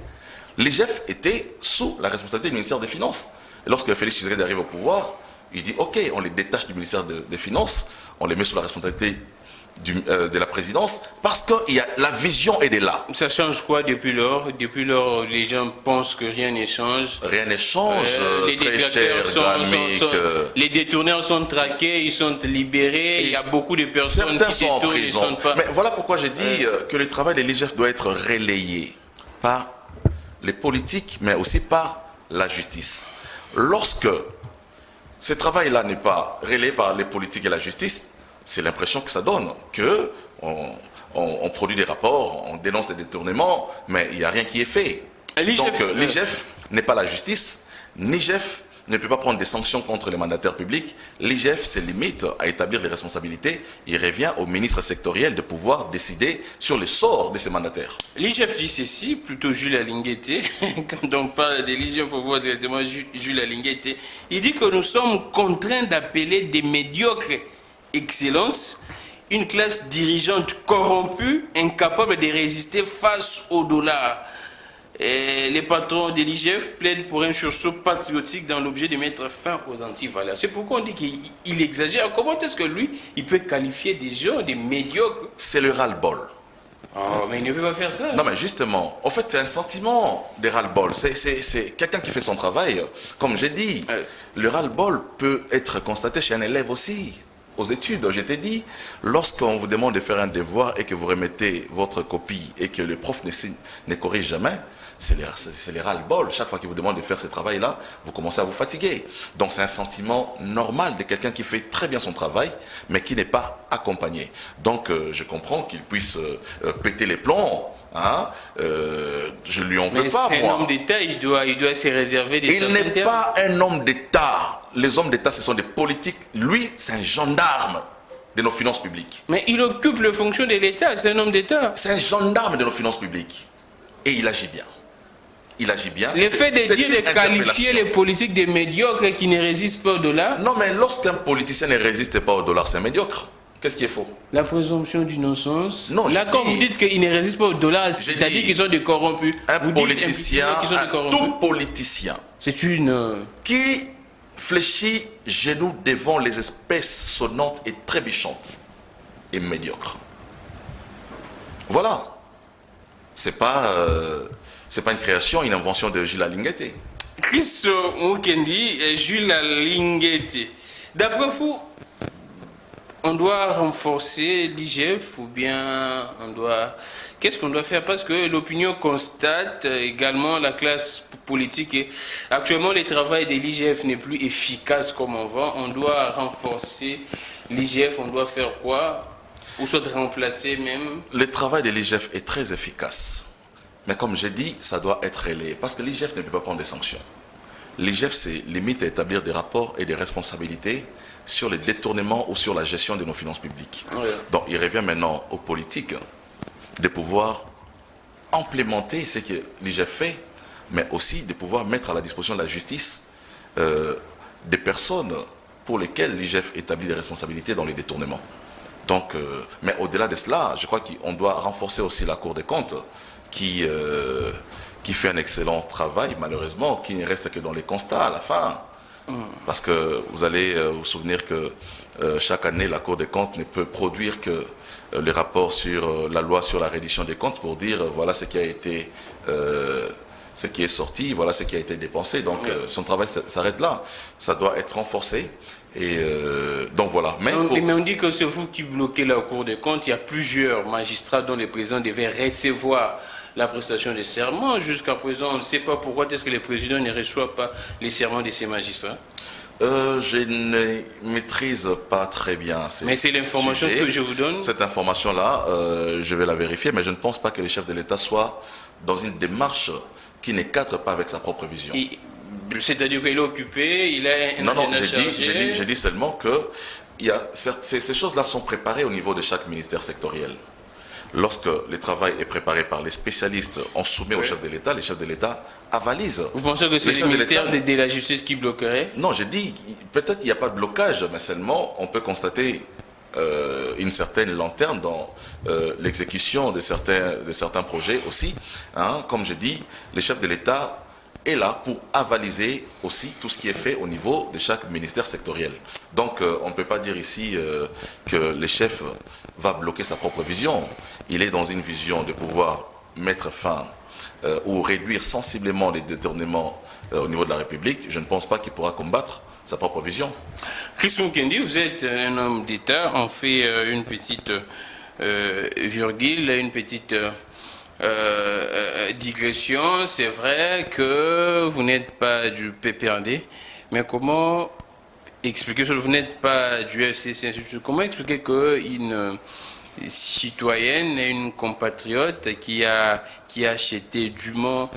L'IGF était sous la responsabilité du ministère des Finances. Et lorsque Félix Tshisekedi arrive au pouvoir, il dit ok, on les détache du ministère des Finances, on les met sous la responsabilité de la présidence, parce que la vision est de là. Ça change quoi depuis lors? Depuis lors, les gens pensent que rien ne change. Rien ne change, très cher, les détourneurs sont traqués, ils sont libérés, il y a beaucoup de personnes qui sont en détournent, prison. sont pas... Mais voilà pourquoi j'ai dit que le travail de l'IGF doit être relayé par les politiques, mais aussi par la justice. Lorsque ce travail-là n'est pas relayé par les politiques et la justice, c'est l'impression que ça donne, qu'on produit des rapports, on dénonce des détournements, mais il n'y a rien qui est fait. Donc l'IGF n'est pas la justice, l'IGF ne peut pas prendre des sanctions contre les mandataires publics, l'IGF se limite à établir les responsabilités, il revient au ministre sectoriel de pouvoir décider sur le sort de ces mandataires. L'IGF dit ceci, plutôt Jules Alingueté, quand on parle de l'IGF, il faut voir directement Jules Alingueté, il dit que nous sommes contraints d'appeler des médiocres excellence, une classe dirigeante corrompue, incapable de résister face au dollar. Et les patrons de l'IGF plaident pour un sursaut patriotique dans l'objet de mettre fin aux antivaleurs. C'est pourquoi on dit qu'il exagère. Comment est-ce que lui, il peut qualifier des gens, des médiocres? C'est le ras-le-bol. Oh, mais il ne peut pas faire ça. Non, mais justement, en fait, c'est un sentiment de ras-le-bol. C'est quelqu'un qui fait son travail. Comme j'ai dit, le ras-le-bol peut être constaté chez un élève aussi. Aux études, je t'ai dit, lorsqu'on vous demande de faire un devoir et que vous remettez votre copie et que le prof ne corrige jamais, c'est les ras-le-bol. Chaque fois qu'il vous demande de faire ce travail-là, vous commencez à vous fatiguer. Donc c'est un sentiment normal de quelqu'un qui fait très bien son travail, mais qui n'est pas accompagné. Donc je comprends qu'il puisse péter les plombs. Hein, je lui en veux pas, moi. C'est un homme d'État, il doit se réserver des Il n'est pas un homme d'État. Les hommes d'État, ce sont des politiques. Lui, c'est un gendarme de nos finances publiques. Mais il occupe les fonctions de l'État, c'est un homme d'État. C'est un gendarme de nos finances publiques. Et il agit bien. Il agit bien. Le fait de dire de qualifier les politiques de médiocres qui ne résistent pas au dollar. Non, mais lorsqu'un politicien ne résiste pas au dollar, c'est un médiocre. Qu'est-ce qui est faux? La présomption d'innocence. Non, là, quand vous dites qu'ils ne résistent pas au dollar, c'est-à-dire qu'ils sont des corrompus. Un politicien, tout politicien, c'est une... qui fléchit genoux devant les espèces sonnantes et trébuchantes et médiocres. Voilà. C'est pas une création, une invention de Jules Alingueté. Chris Mukendi et Jules Alingueté. D'après vous, on doit renforcer l'IGF ou bien on doit... Qu'est-ce qu'on doit faire? Parce que l'opinion constate également la classe politique et actuellement le travail de l'IGF n'est plus efficace comme avant. On doit renforcer l'IGF, on doit faire quoi? Ou soit remplacer même? Le travail de l'IGF est très efficace. Mais comme j'ai dit, ça doit être relayé. Parce que l'IGF ne peut pas prendre des sanctions. L'IGF, c'est limite à établir des rapports et des responsabilités sur les détournements ou sur la gestion de nos finances publiques. Oui. Donc il revient maintenant aux politiques de pouvoir implémenter ce que l'IGF fait, mais aussi de pouvoir mettre à la disposition de la justice des personnes pour lesquelles l'IGF établit des responsabilités dans les détournements. Donc, mais au-delà de cela, je crois qu'on doit renforcer aussi la Cour des comptes qui fait un excellent travail, malheureusement, qui ne reste que dans les constats à la fin. Parce que vous allez vous souvenir que chaque année, la Cour des comptes ne peut produire que les rapports sur la loi sur la reddition des comptes pour dire voilà ce qui a été, ce qui est sorti, voilà ce qui a été dépensé. Donc son travail s'arrête là. Ça doit être renforcé. Et donc voilà. Mais on dit que c'est vous qui bloquez la Cour des comptes. Il y a plusieurs magistrats dont le président devait recevoir la prestation de serment. Jusqu'à présent, on ne sait pas pourquoi est-ce que le président ne reçoit pas les serments de ces magistrats. Je ne maîtrise pas très bien mais c'est l'information que je vous donne. Cette information-là, je vais la vérifier, mais je ne pense pas que le chef de l'État soit dans une démarche qui ne cadre pas avec sa propre vision. C'est-à-dire qu'il est occupé, il a un non, j'ai dit seulement que ces choses-là sont préparées au niveau de chaque ministère sectoriel. Lorsque le travail est préparé par les spécialistes, on soumet au chef de l'État, le chef de l'État avalise. Vous pensez que c'est le ministère de la Justice qui bloquerait? Non, j'ai dit, peut-être qu'il n'y a pas de blocage, mais seulement on peut constater une certaine lanterne dans l'exécution de certains projets aussi. Hein. Comme je dis, le chef de l'État est là pour avaliser aussi tout ce qui est fait au niveau de chaque ministère sectoriel. Donc on ne peut pas dire ici que le chef va bloquer sa propre vision. Il est dans une vision de pouvoir mettre fin ou réduire sensiblement les détournements au niveau de la République. Je ne pense pas qu'il pourra combattre sa propre vision. Chris Mukendi, vous êtes un homme d'État. On fait une petite virgule, une petite digression. C'est vrai que vous n'êtes pas du PPRD, mais comment expliquer que vous n'êtes pas du FCC? Comment expliquer qu'une citoyenne et une compatriote qui a acheté dûment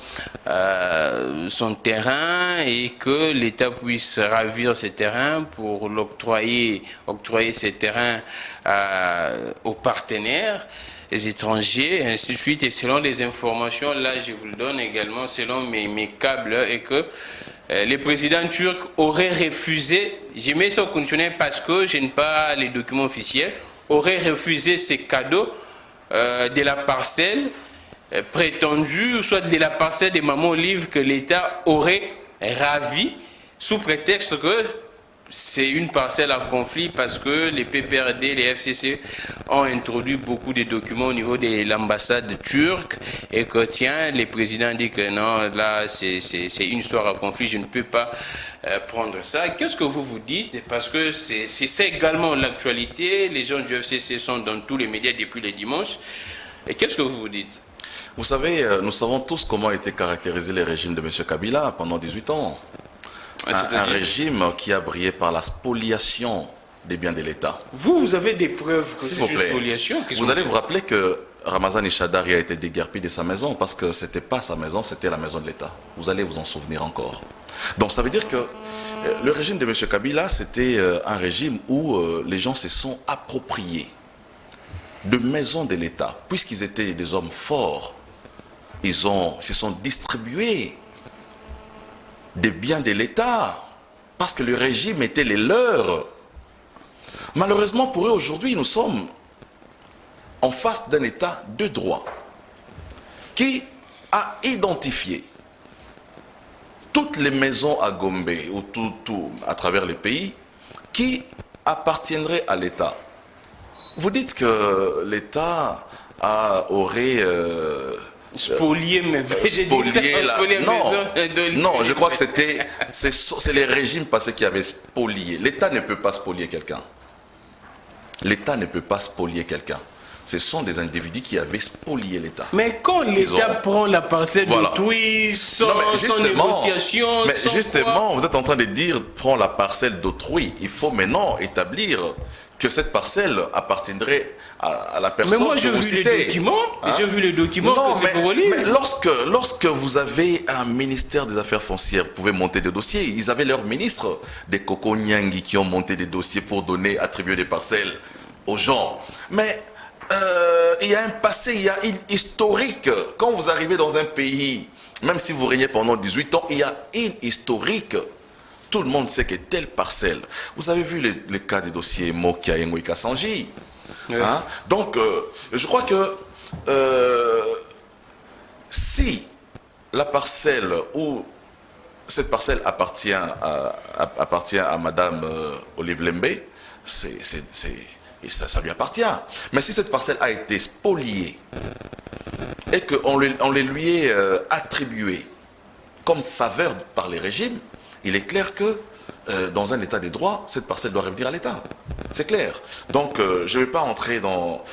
son terrain et que l'État puisse ravir ces terrains pour octroyer ces terrains aux partenaires, les étrangers, et ainsi de suite. Et selon les informations, là je vous le donne également, selon mes câbles, et que le président turc aurait refusé, je mets ça au conditionnel parce que je n'ai pas les documents officiels, aurait refusé ces cadeaux de la parcelle prétendue, soit de la parcelle de Maman Olive que l'État aurait ravi sous prétexte que c'est une parcelle à conflit parce que les PPRD, les FCC ont introduit beaucoup de documents au niveau de l'ambassade turque et que tiens, le président dit que non, là c'est une histoire à conflit, je ne peux pas prendre ça. Qu'est-ce que vous vous dites? Parce que c'est également l'actualité, les gens du FCC sont dans tous les médias depuis les dimanches. Et qu'est-ce que vous vous dites? Vous savez, nous savons tous comment a été caractérisé le régime de M. Kabila pendant 18 ans. Un régime qui a brillé par la spoliation des biens de l'État. Vous avez des preuves que c'est une spoliation? Vous allez vous rappeler que Ramazani Chadari a été déguerpi de sa maison parce que ce n'était pas sa maison, c'était la maison de l'État. Vous allez vous en souvenir encore. Donc ça veut dire que le régime de M. Kabila, c'était un régime où les gens se sont appropriés de maisons de l'État. Puisqu'ils étaient des hommes forts, ils se sont distribués des biens de l'État, parce que le régime était les leurs. Malheureusement pour eux, aujourd'hui, nous sommes en face d'un État de droit qui a identifié toutes les maisons à Gombe ou tout à travers le pays qui appartiendraient à l'État. Vous dites que l'État aurait... spolié même. Non, je crois que c'est les régimes passés qui avaient spolié. L'État ne peut pas spolier quelqu'un. L'État ne peut pas spolier quelqu'un. Ce sont des individus qui avaient spolié l'État. Mais quand l'État prend la parcelle d'autrui, sans négociation... Mais justement, vous êtes en train de dire, prend la parcelle d'autrui. Il faut maintenant établir que cette parcelle appartiendrait à la personne. Mais moi j'ai vu les documents, j'ai vu les documents que c'est pour lire. Mais lorsque vous avez un ministère des Affaires foncières, vous pouvez monter des dossiers. Ils avaient leurs ministres, des Koko Nyangi, qui ont monté des dossiers pour attribuer des parcelles aux gens. Mais il y a un passé, il y a une historique. Quand vous arrivez dans un pays, même si vous régnez pendant 18 ans, il y a une historique. Tout le monde sait que telle parcelle. Vous avez vu le cas des dossiers Mokia et Ngouika Sanji. Oui. Hein? Donc, je crois que si la parcelle où cette parcelle appartient à Madame Olive Lembe, et ça lui appartient. Mais si cette parcelle a été spoliée et qu'on les lui est attribuée comme faveur par les régimes, il est clair que dans un état des droits, cette parcelle doit revenir à l'État. C'est clair. Donc, je ne vais pas entrer en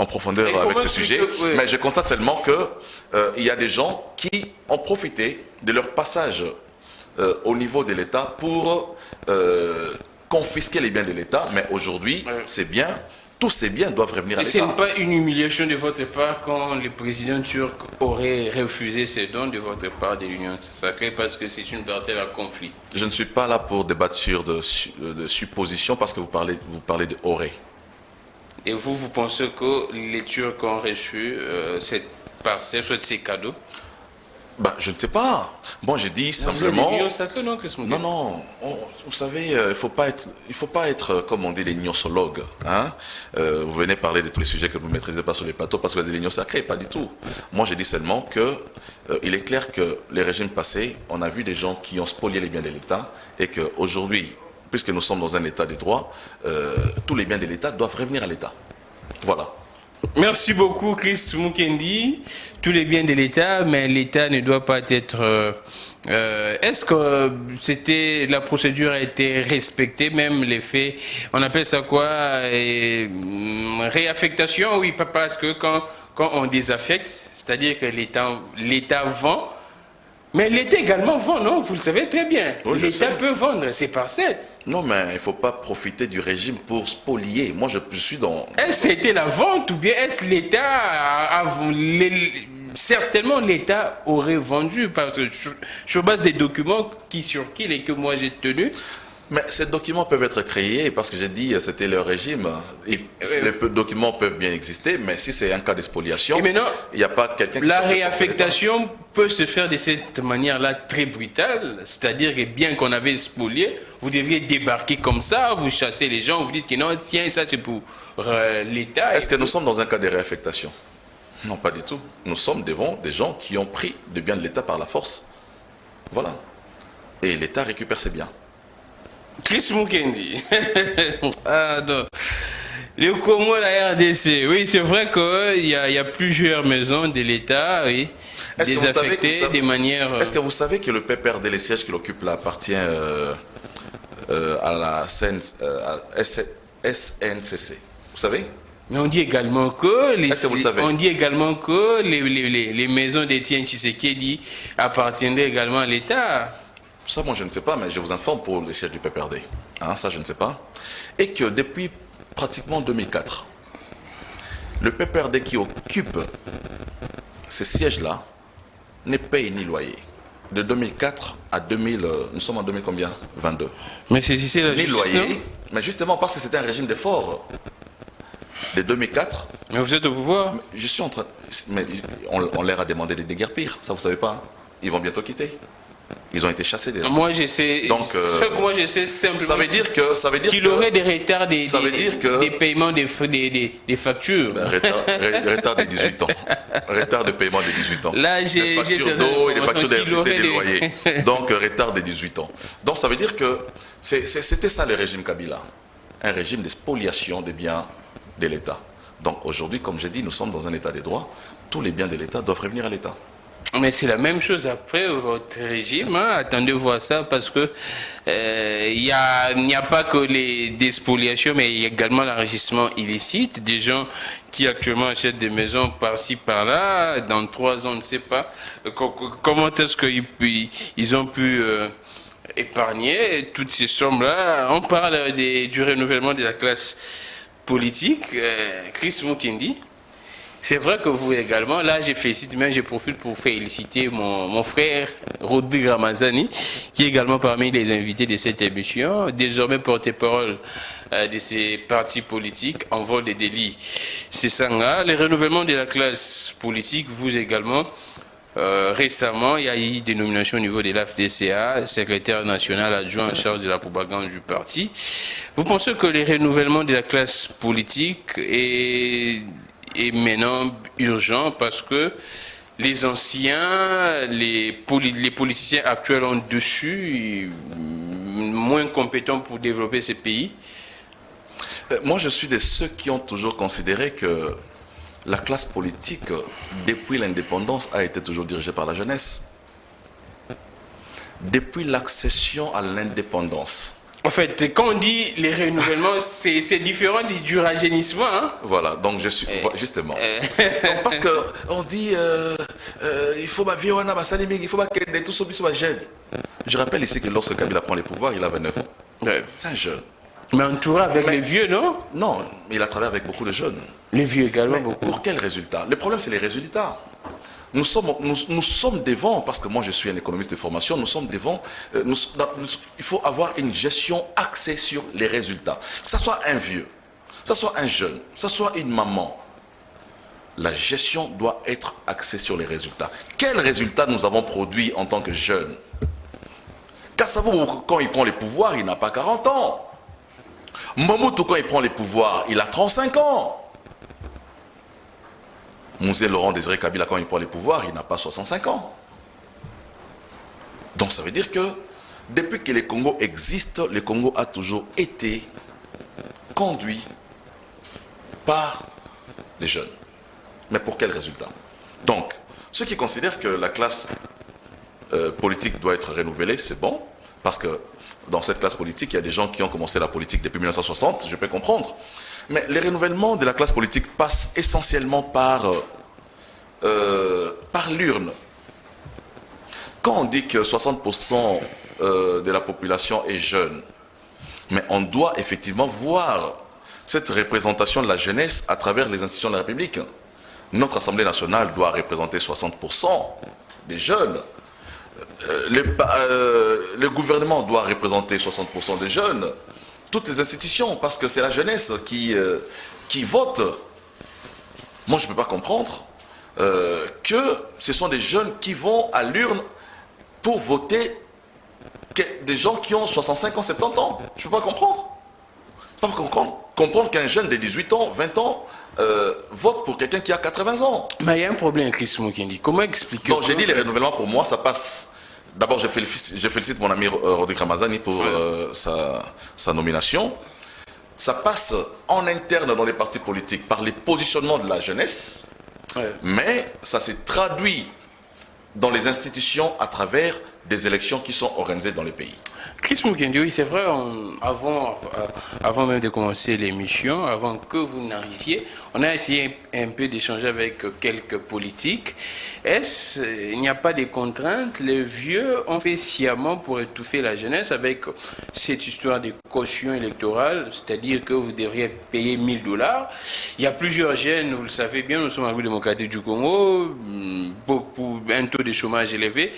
profondeur avec ce sujet, mais je constate seulement qu'il y a des gens qui ont profité de leur passage au niveau de l'État pour confisquer les biens de l'État, mais aujourd'hui, c'est bien. Tous ces biens doivent revenir à l'État. Ce n'est pas une humiliation de votre part quand le président turc aurait refusé ces dons de votre part de l'Union sacrée parce que c'est une parcelle à conflit. Je ne suis pas là pour débattre sur de suppositions parce que vous parlez de aurait. Et vous pensez que les Turcs ont reçu cette parcelle, soit ces cadeaux? Ben, je ne sais pas. Moi, j'ai dit simplement... Non, vous savez, il ne faut pas être, comme on dit, les gnosologues. Hein? Vous venez parler de tous les sujets que vous ne maîtrisez pas sur les plateaux parce que vous avez des lignes sacrées, pas du tout. Moi, j'ai dit seulement que il est clair que les régimes passés, on a vu des gens qui ont spolié les biens de l'État et qu'aujourd'hui, puisque nous sommes dans un État de droit, tous les biens de l'État doivent revenir à l'État. Voilà. Merci beaucoup, Chris Mukendi. Tous les biens de l'État, mais l'État ne doit pas être... Est-ce que la procédure a été respectée, même les faits, on appelle ça quoi, réaffectation? Oui, parce que quand on désaffecte, c'est-à-dire que l'État vend, mais l'État également vend, non? Vous le savez très bien. Oui, l'État peut vendre ses parcelles. Non, mais il ne faut pas profiter du régime pour spolier. Moi, je suis dans... Est-ce que c'était la vente ou bien est-ce l'État certainement l'État aurait vendu parce que sur base des documents qui circulent et que moi j'ai tenus. Mais ces documents peuvent être créés parce que j'ai dit c'était leur régime. Et les documents peuvent bien exister, mais si c'est un cas d'expoliation, il n'y a pas quelqu'un qui... La réaffectation peut se faire de cette manière-là très brutale, c'est-à-dire que bien qu'on avait spolié, vous devriez débarquer comme ça, vous chassez les gens, vous dites que non, tiens, ça c'est pour l'État. Est-ce que nous sommes dans un cas de réaffectation? Non, pas du tout. Nous sommes devant des gens qui ont pris des biens de l'État par la force. Voilà. Et l'État récupère ses biens. Chris Mukendi. Ah non. Le Congo, la RDC. Oui, c'est vrai qu'il y a plusieurs maisons de l'État, oui, désaffectées de manière... Est-ce que vous savez que le PPRD, les sièges qu'il occupe là, appartient à la SNCC? Vous savez? Mais on dit également que les maisons d'Étienne Tshisekedi appartiendraient également à l'État. Ça, moi, je ne sais pas, mais je vous informe pour les sièges du PPRD. Hein, ça, je ne sais pas. Et que depuis pratiquement 2004, le PPRD qui occupe ces sièges-là ne paye ni loyer. De 2004 à 2000, nous sommes en 2000 combien? 22. Mais c'est ici la justice, ni loyer, non? Mais justement parce que c'était un régime d'effort. De 2004. Mais vous êtes au pouvoir? Je suis en train... Mais on leur a demandé de déguerpir. Ça, vous ne savez pas. Ils vont bientôt quitter. Ils ont été chassés déjà. Moi, j'essaie. Donc, moi, j'essaie simplement. Ça veut dire qu'il aurait des retards des paiements des factures. Ben, retard de 18 ans. Retard de paiement de 18 ans. Là, j'ai des factures d'eau et des factures d'électricité, des loyers. Donc, retard de 18 ans. Donc, ça veut dire que c'était ça le régime Kabila. Un régime de spoliation des biens de l'État. Donc, aujourd'hui, comme j'ai dit, nous sommes dans un État des droits. Tous les biens de l'État doivent revenir à l'État. Mais c'est la même chose après votre régime, hein? Attendez voir ça parce que il n'y a pas que des spoliations, mais il y a également l'enrichissement illicite, des gens qui actuellement achètent des maisons par-ci par-là, dans 3 ans, on ne sait pas comment est-ce qu'ils ont pu épargner toutes ces sommes-là. On parle du renouvellement de la classe politique, Chris Mukendi. C'est vrai que vous également, là je félicite, mais je profite pour féliciter mon frère Rodrigue Ramazani, qui est également parmi les invités de cette émission, désormais porte-parole de ces partis politiques en vol de délit. C'est ça, le renouvellement de la classe politique, vous également, récemment, il y a eu des nominations au niveau de l'AFDCA, secrétaire national adjoint en charge de la propagande du parti. Vous pensez que le renouvellement de la classe politique est maintenant urgent parce que les anciens, les politiciens actuels ont dessus, moins compétents pour développer ces pays? Moi, je suis de ceux qui ont toujours considéré que la classe politique, depuis l'indépendance, a été toujours dirigée par la jeunesse. Depuis l'accession à l'indépendance. En fait, quand on dit les renouvellements, c'est différent du rajeunissement. Hein? Voilà, donc je suis... Justement. Donc, parce qu'on dit, il faut ma vie, il faut que tout soit jeune. Je rappelle ici que lorsque Kabila prend les pouvoirs, il a 29 ans. Ouais. C'est un jeune. Mais entouré avec les vieux, non? Non, il a travaillé avec beaucoup de jeunes. Les vieux également, Mais beaucoup. pour quel résultat? Le problème, c'est les résultats. Nous sommes devant, parce que moi je suis un économiste de formation, nous sommes devant, il faut avoir une gestion axée sur les résultats. Que ce soit un vieux, que ce soit un jeune, que ce soit une maman, la gestion doit être axée sur les résultats. Quels résultats nous avons produits en tant que jeunes? Kassavou, quand il prend les pouvoirs, il n'a pas 40 ans. Mobutu, quand il prend les pouvoirs, il a 35 ans. Mouzé Laurent Désiré Kabila, quand il prend les pouvoirs, il n'a pas 65 ans. Donc ça veut dire que depuis que le Congo existe, le Congo a toujours été conduit par les jeunes. Mais pour quel résultat? Donc, ceux qui considèrent que la classe politique doit être renouvelée, c'est bon, parce que dans cette classe politique, il y a des gens qui ont commencé la politique depuis 1960, je peux comprendre. Mais les renouvellements de la classe politique passent essentiellement par l'urne. Quand on dit que 60% de la population est jeune, mais on doit effectivement voir cette représentation de la jeunesse à travers les institutions de la République. Notre Assemblée nationale doit représenter 60% des jeunes. Le gouvernement doit représenter 60% des jeunes. Toutes les institutions, parce que c'est la jeunesse qui vote. Moi, je ne peux pas comprendre que ce sont des jeunes qui vont à l'urne pour voter des gens qui ont 65 ans, 70 ans. Je ne peux pas comprendre. Je ne peux pas comprendre qu'un jeune de 18 ans, 20 ans, vote pour quelqu'un qui a 80 ans. Mais il y a un problème, Chris Mukendi. Comment expliquer? Donc, j'ai dit les renouvellements, pour moi, ça passe. D'abord, je félicite mon ami Rodrigue Ramazani pour sa nomination. Ça passe en interne dans les partis politiques par les positionnements de la jeunesse, mais ça s'est traduit dans les institutions à travers des élections qui sont organisées dans les pays. Chris Mukendi, oui, c'est vrai, avant même de commencer l'émission, avant que vous n'arriviez, on a essayé un peu d'échanger avec quelques politiques. Il n'y a pas de contraintes? Les vieux ont fait sciemment pour étouffer la jeunesse avec cette histoire de caution électorale, c'est-à-dire que vous devriez payer 1000 $. Il y a plusieurs jeunes, vous le savez bien, nous sommes en République démocratique du Congo, un taux de chômage élevé.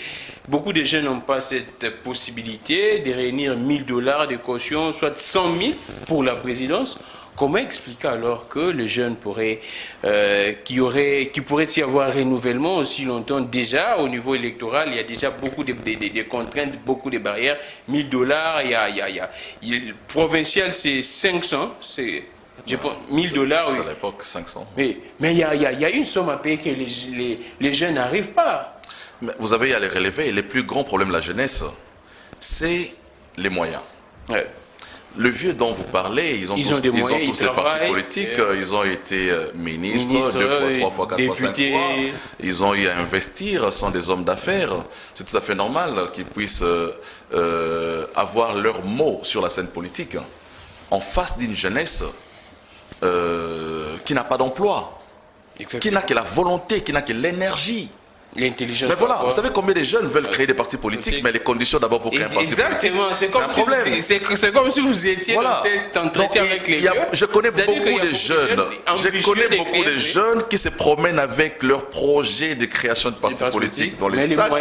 Beaucoup de jeunes n'ont pas cette possibilité de réunir 1000 $ de caution, soit 100 000 pour la présidence. Comment expliquer alors que les jeunes pourraient, qui pourrait s'y avoir renouvellement aussi longtemps? Déjà, au niveau électoral, il y a déjà beaucoup de contraintes, beaucoup de barrières. 1000 $, provincial, c'est 500, c'est... 1000 $, oui. C'est à l'époque 500. Mais il y a une somme à payer que les jeunes n'arrivent pas. Mais vous avez à les relever, et le plus grand problème de la jeunesse, c'est les moyens. Ouais. Le vieux dont vous parlez, ils ont tous les partis politiques, ils ont été ministres 2 fois, 3 fois, 4 fois, 5 fois. Ils ont eu à investir, sont des hommes d'affaires. C'est tout à fait normal qu'ils puissent avoir leur mot sur la scène politique en face d'une jeunesse qui n'a pas d'emploi, qui n'a que la volonté, qui n'a que l'énergie. L'intelligence. Mais voilà, vous savez combien de jeunes veulent créer des partis politiques, mais les conditions d'abord pour créer un parti politique, c'est un problème. C'est comme si vous étiez dans cet entretien avec les vieux. Je connais beaucoup de jeunes qui se promènent avec leur projet de création de partis politiques dans les sacs,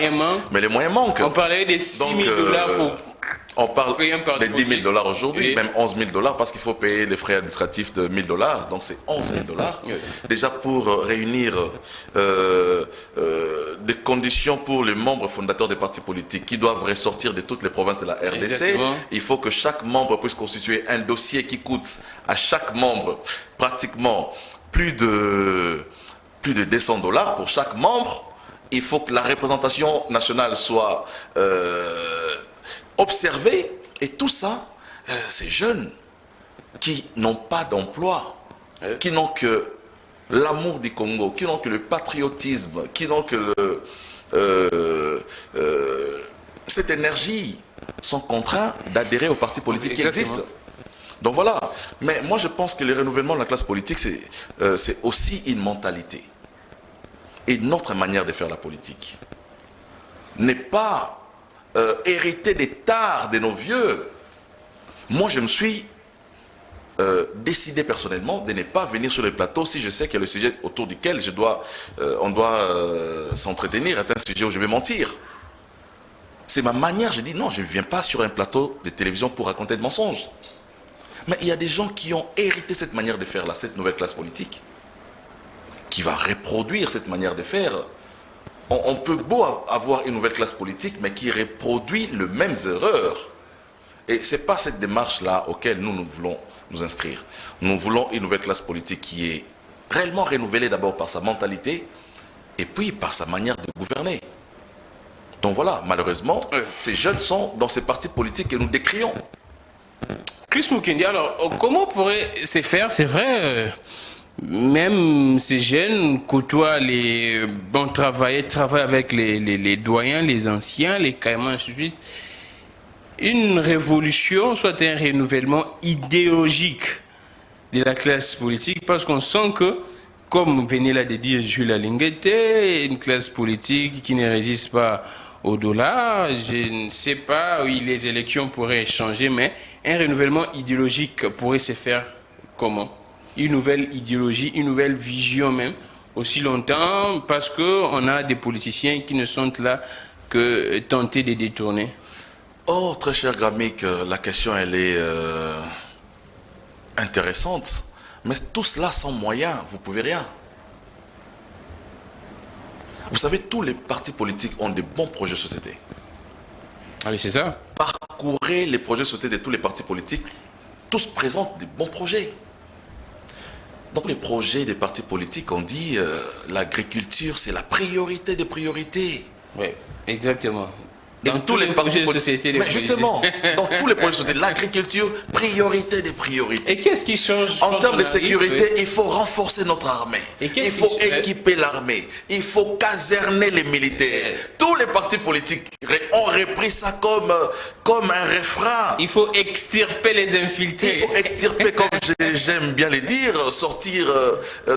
mais les moyens manquent. On parlait des 6 000 $ pour... On parle de 10 000 $ aujourd'hui, même 11 000 $ parce qu'il faut payer les frais administratifs de 1 000 $. Donc c'est 11 000 $. Déjà pour réunir des conditions pour les membres fondateurs des partis politiques qui doivent ressortir de toutes les provinces de la RDC. Exactement. Il faut que chaque membre puisse constituer un dossier qui coûte à chaque membre pratiquement plus de 200 $ pour chaque membre. il faut que la représentation nationale soit observée. Et tout ça, ces jeunes qui n'ont pas d'emploi, qui n'ont que l'amour du Congo, qui n'ont que le patriotisme, qui n'ont que cette énergie, sont contraints d'adhérer aux partis politiques qui existent. Donc voilà. Mais moi je pense que le renouvellement de la classe politique, c'est aussi une mentalité. Et notre manière de faire la politique n'est pas hériter des tares de nos vieux. Moi je me suis décidé personnellement de ne pas venir sur le plateau si je sais que le sujet autour duquel on doit s'entretenir est un sujet où je vais mentir. C'est ma manière, je dis non, je ne viens pas sur un plateau de télévision pour raconter de mensonges. Mais il y a des gens qui ont hérité cette manière de faire là, cette nouvelle classe politique, qui va reproduire cette manière de faire. On peut beau avoir une nouvelle classe politique, mais qui reproduit les mêmes erreurs. Et ce n'est pas cette démarche-là auquel nous voulons nous inscrire. Nous voulons une nouvelle classe politique qui est réellement renouvelée d'abord par sa mentalité et puis par sa manière de gouverner. Donc voilà, malheureusement, ces jeunes sont dans ces partis politiques que nous décrions. Chris Mukendi, alors comment pourrait se faire? C'est vrai, même ces jeunes côtoient les bons travaillent avec les doyens, les anciens, les caïmans, ainsi de suite. Une révolution, soit un renouvellement idéologique de la classe politique, parce qu'on sent que, comme venait là de dire Jules Alinguete, une classe politique qui ne résiste pas au dollar, je ne sais pas, oui, les élections pourraient changer, mais un renouvellement idéologique pourrait se faire comment? Une nouvelle idéologie, une nouvelle vision même, aussi longtemps, parce qu'on a des politiciens qui ne sont là que tenter de détourner. Oh, très cher Gramik, la question, elle est intéressante. Mais tout cela sans moyens, vous ne pouvez rien. Vous savez, tous les partis politiques ont de bons projets de société. Allez, c'est ça. Parcourez les projets de société de tous les partis politiques, tous présentent de bons projets. Donc les projets des partis politiques, on dit l'agriculture, c'est la priorité des priorités. Oui, exactement. Dans tous les partis politiques. Mais justement, dans tous les projets de société, l'agriculture, priorité des priorités. Et qu'est-ce qui change en termes de sécurité? Il faut renforcer notre armée. Il faut équiper l'armée. Il faut caserner les militaires. Tous les partis politiques ont repris ça comme un refrain. Il faut extirper les infiltrés. Il faut extirper, comme j'aime bien le dire, sortir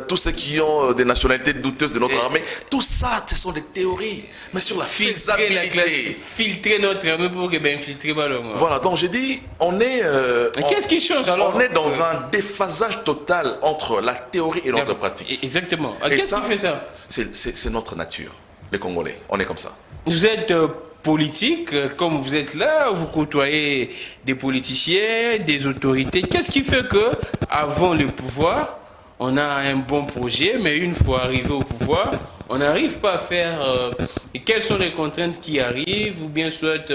tous ceux qui ont des nationalités douteuses de notre armée. Tout ça, ce sont des théories. Mais sur la faisabilité. Filtrer notre armée pour que infiltrer pas le monde. Voilà, donc j'ai dit, on est... qu'est-ce qui change alors? On est dans un déphasage total entre la théorie et notre pratique. Exactement. Qu'est-ce qui fait ça? C'est notre nature, les Congolais. On est comme ça. Vous êtes politique, comme vous êtes là, vous côtoyez des politiciens, des autorités. Qu'est-ce qui fait que, avant le pouvoir, on a un bon projet, mais une fois arrivé au pouvoir, on n'arrive pas à faire... quelles sont les contraintes qui arrivent? Ou bien soit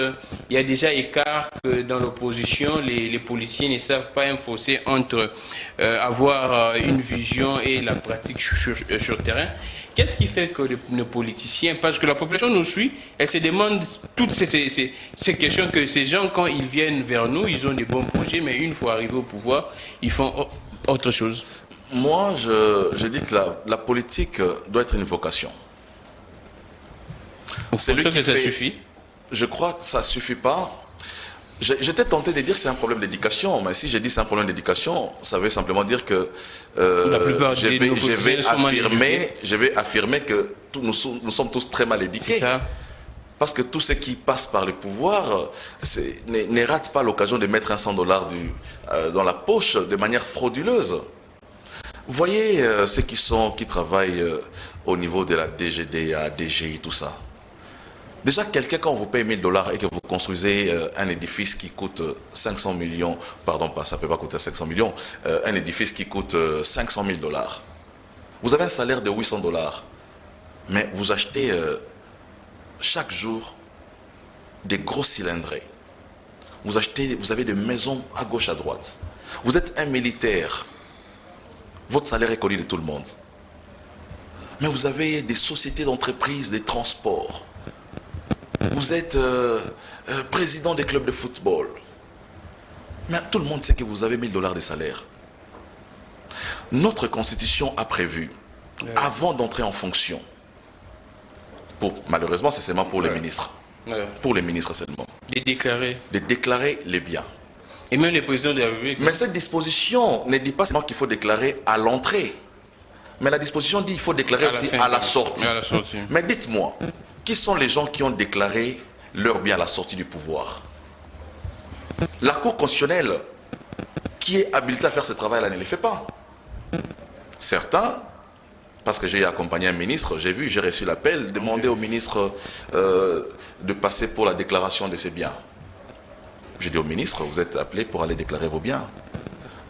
il y a déjà écart que dans l'opposition, les policiers ne savent pas un fossé entre avoir une vision et la pratique sur terrain. Qu'est-ce qui fait que nos politiciens, parce que la population nous suit, elle se demande toutes ces questions, que ces gens, quand ils viennent vers nous, ils ont des bons projets, mais une fois arrivés au pouvoir, ils font autre chose. Moi, je dis que la politique doit être une vocation. C'est lui qui ça suffit? Je crois que ça ne suffit pas. J'étais tenté de dire que c'est un problème d'éducation, mais si j'ai dit que c'est un problème d'éducation, ça veut simplement dire que je vais affirmer que nous sommes tous très mal éduqués. Ça. Parce que tous ceux qui passent par le pouvoir ne ratent pas l'occasion de mettre $100 dans la poche de manière frauduleuse. Vous voyez ceux qui travaillent au niveau de la DGDA, DGI, tout ça. Déjà, quelqu'un, quand on vous paye $1000 et que vous construisez un édifice qui coûte 500 millions, pardon, ça ne peut pas coûter 500 millions, un édifice qui coûte 500 000 $. Vous avez un salaire de $800, mais vous achetez chaque jour des gros cylindrés. Vous avez des maisons à gauche, à droite. Vous êtes un militaire. Votre salaire est connu de tout le monde. Mais vous avez des sociétés d'entreprise, des transports. Vous êtes président des clubs de football. Mais tout le monde sait que vous avez 1000 $ de salaire. Notre constitution a prévu, avant d'entrer en fonction, malheureusement c'est seulement pour les ministres, pour les ministres seulement, de déclarer les biens. Et même les présidents de la République. Mais cette disposition ne dit pas seulement qu'il faut déclarer à l'entrée, mais la disposition dit qu'il faut déclarer aussi à la sortie. Mais dites-moi, qui sont les gens qui ont déclaré leurs biens à la sortie du pouvoir? La Cour constitutionnelle, qui est habilitée à faire ce travail-là, ne le fait pas. Certains, parce que j'ai accompagné un ministre, j'ai reçu l'appel, demander au ministre de passer pour la déclaration de ses biens. J'ai dit au ministre, vous êtes appelé pour aller déclarer vos biens.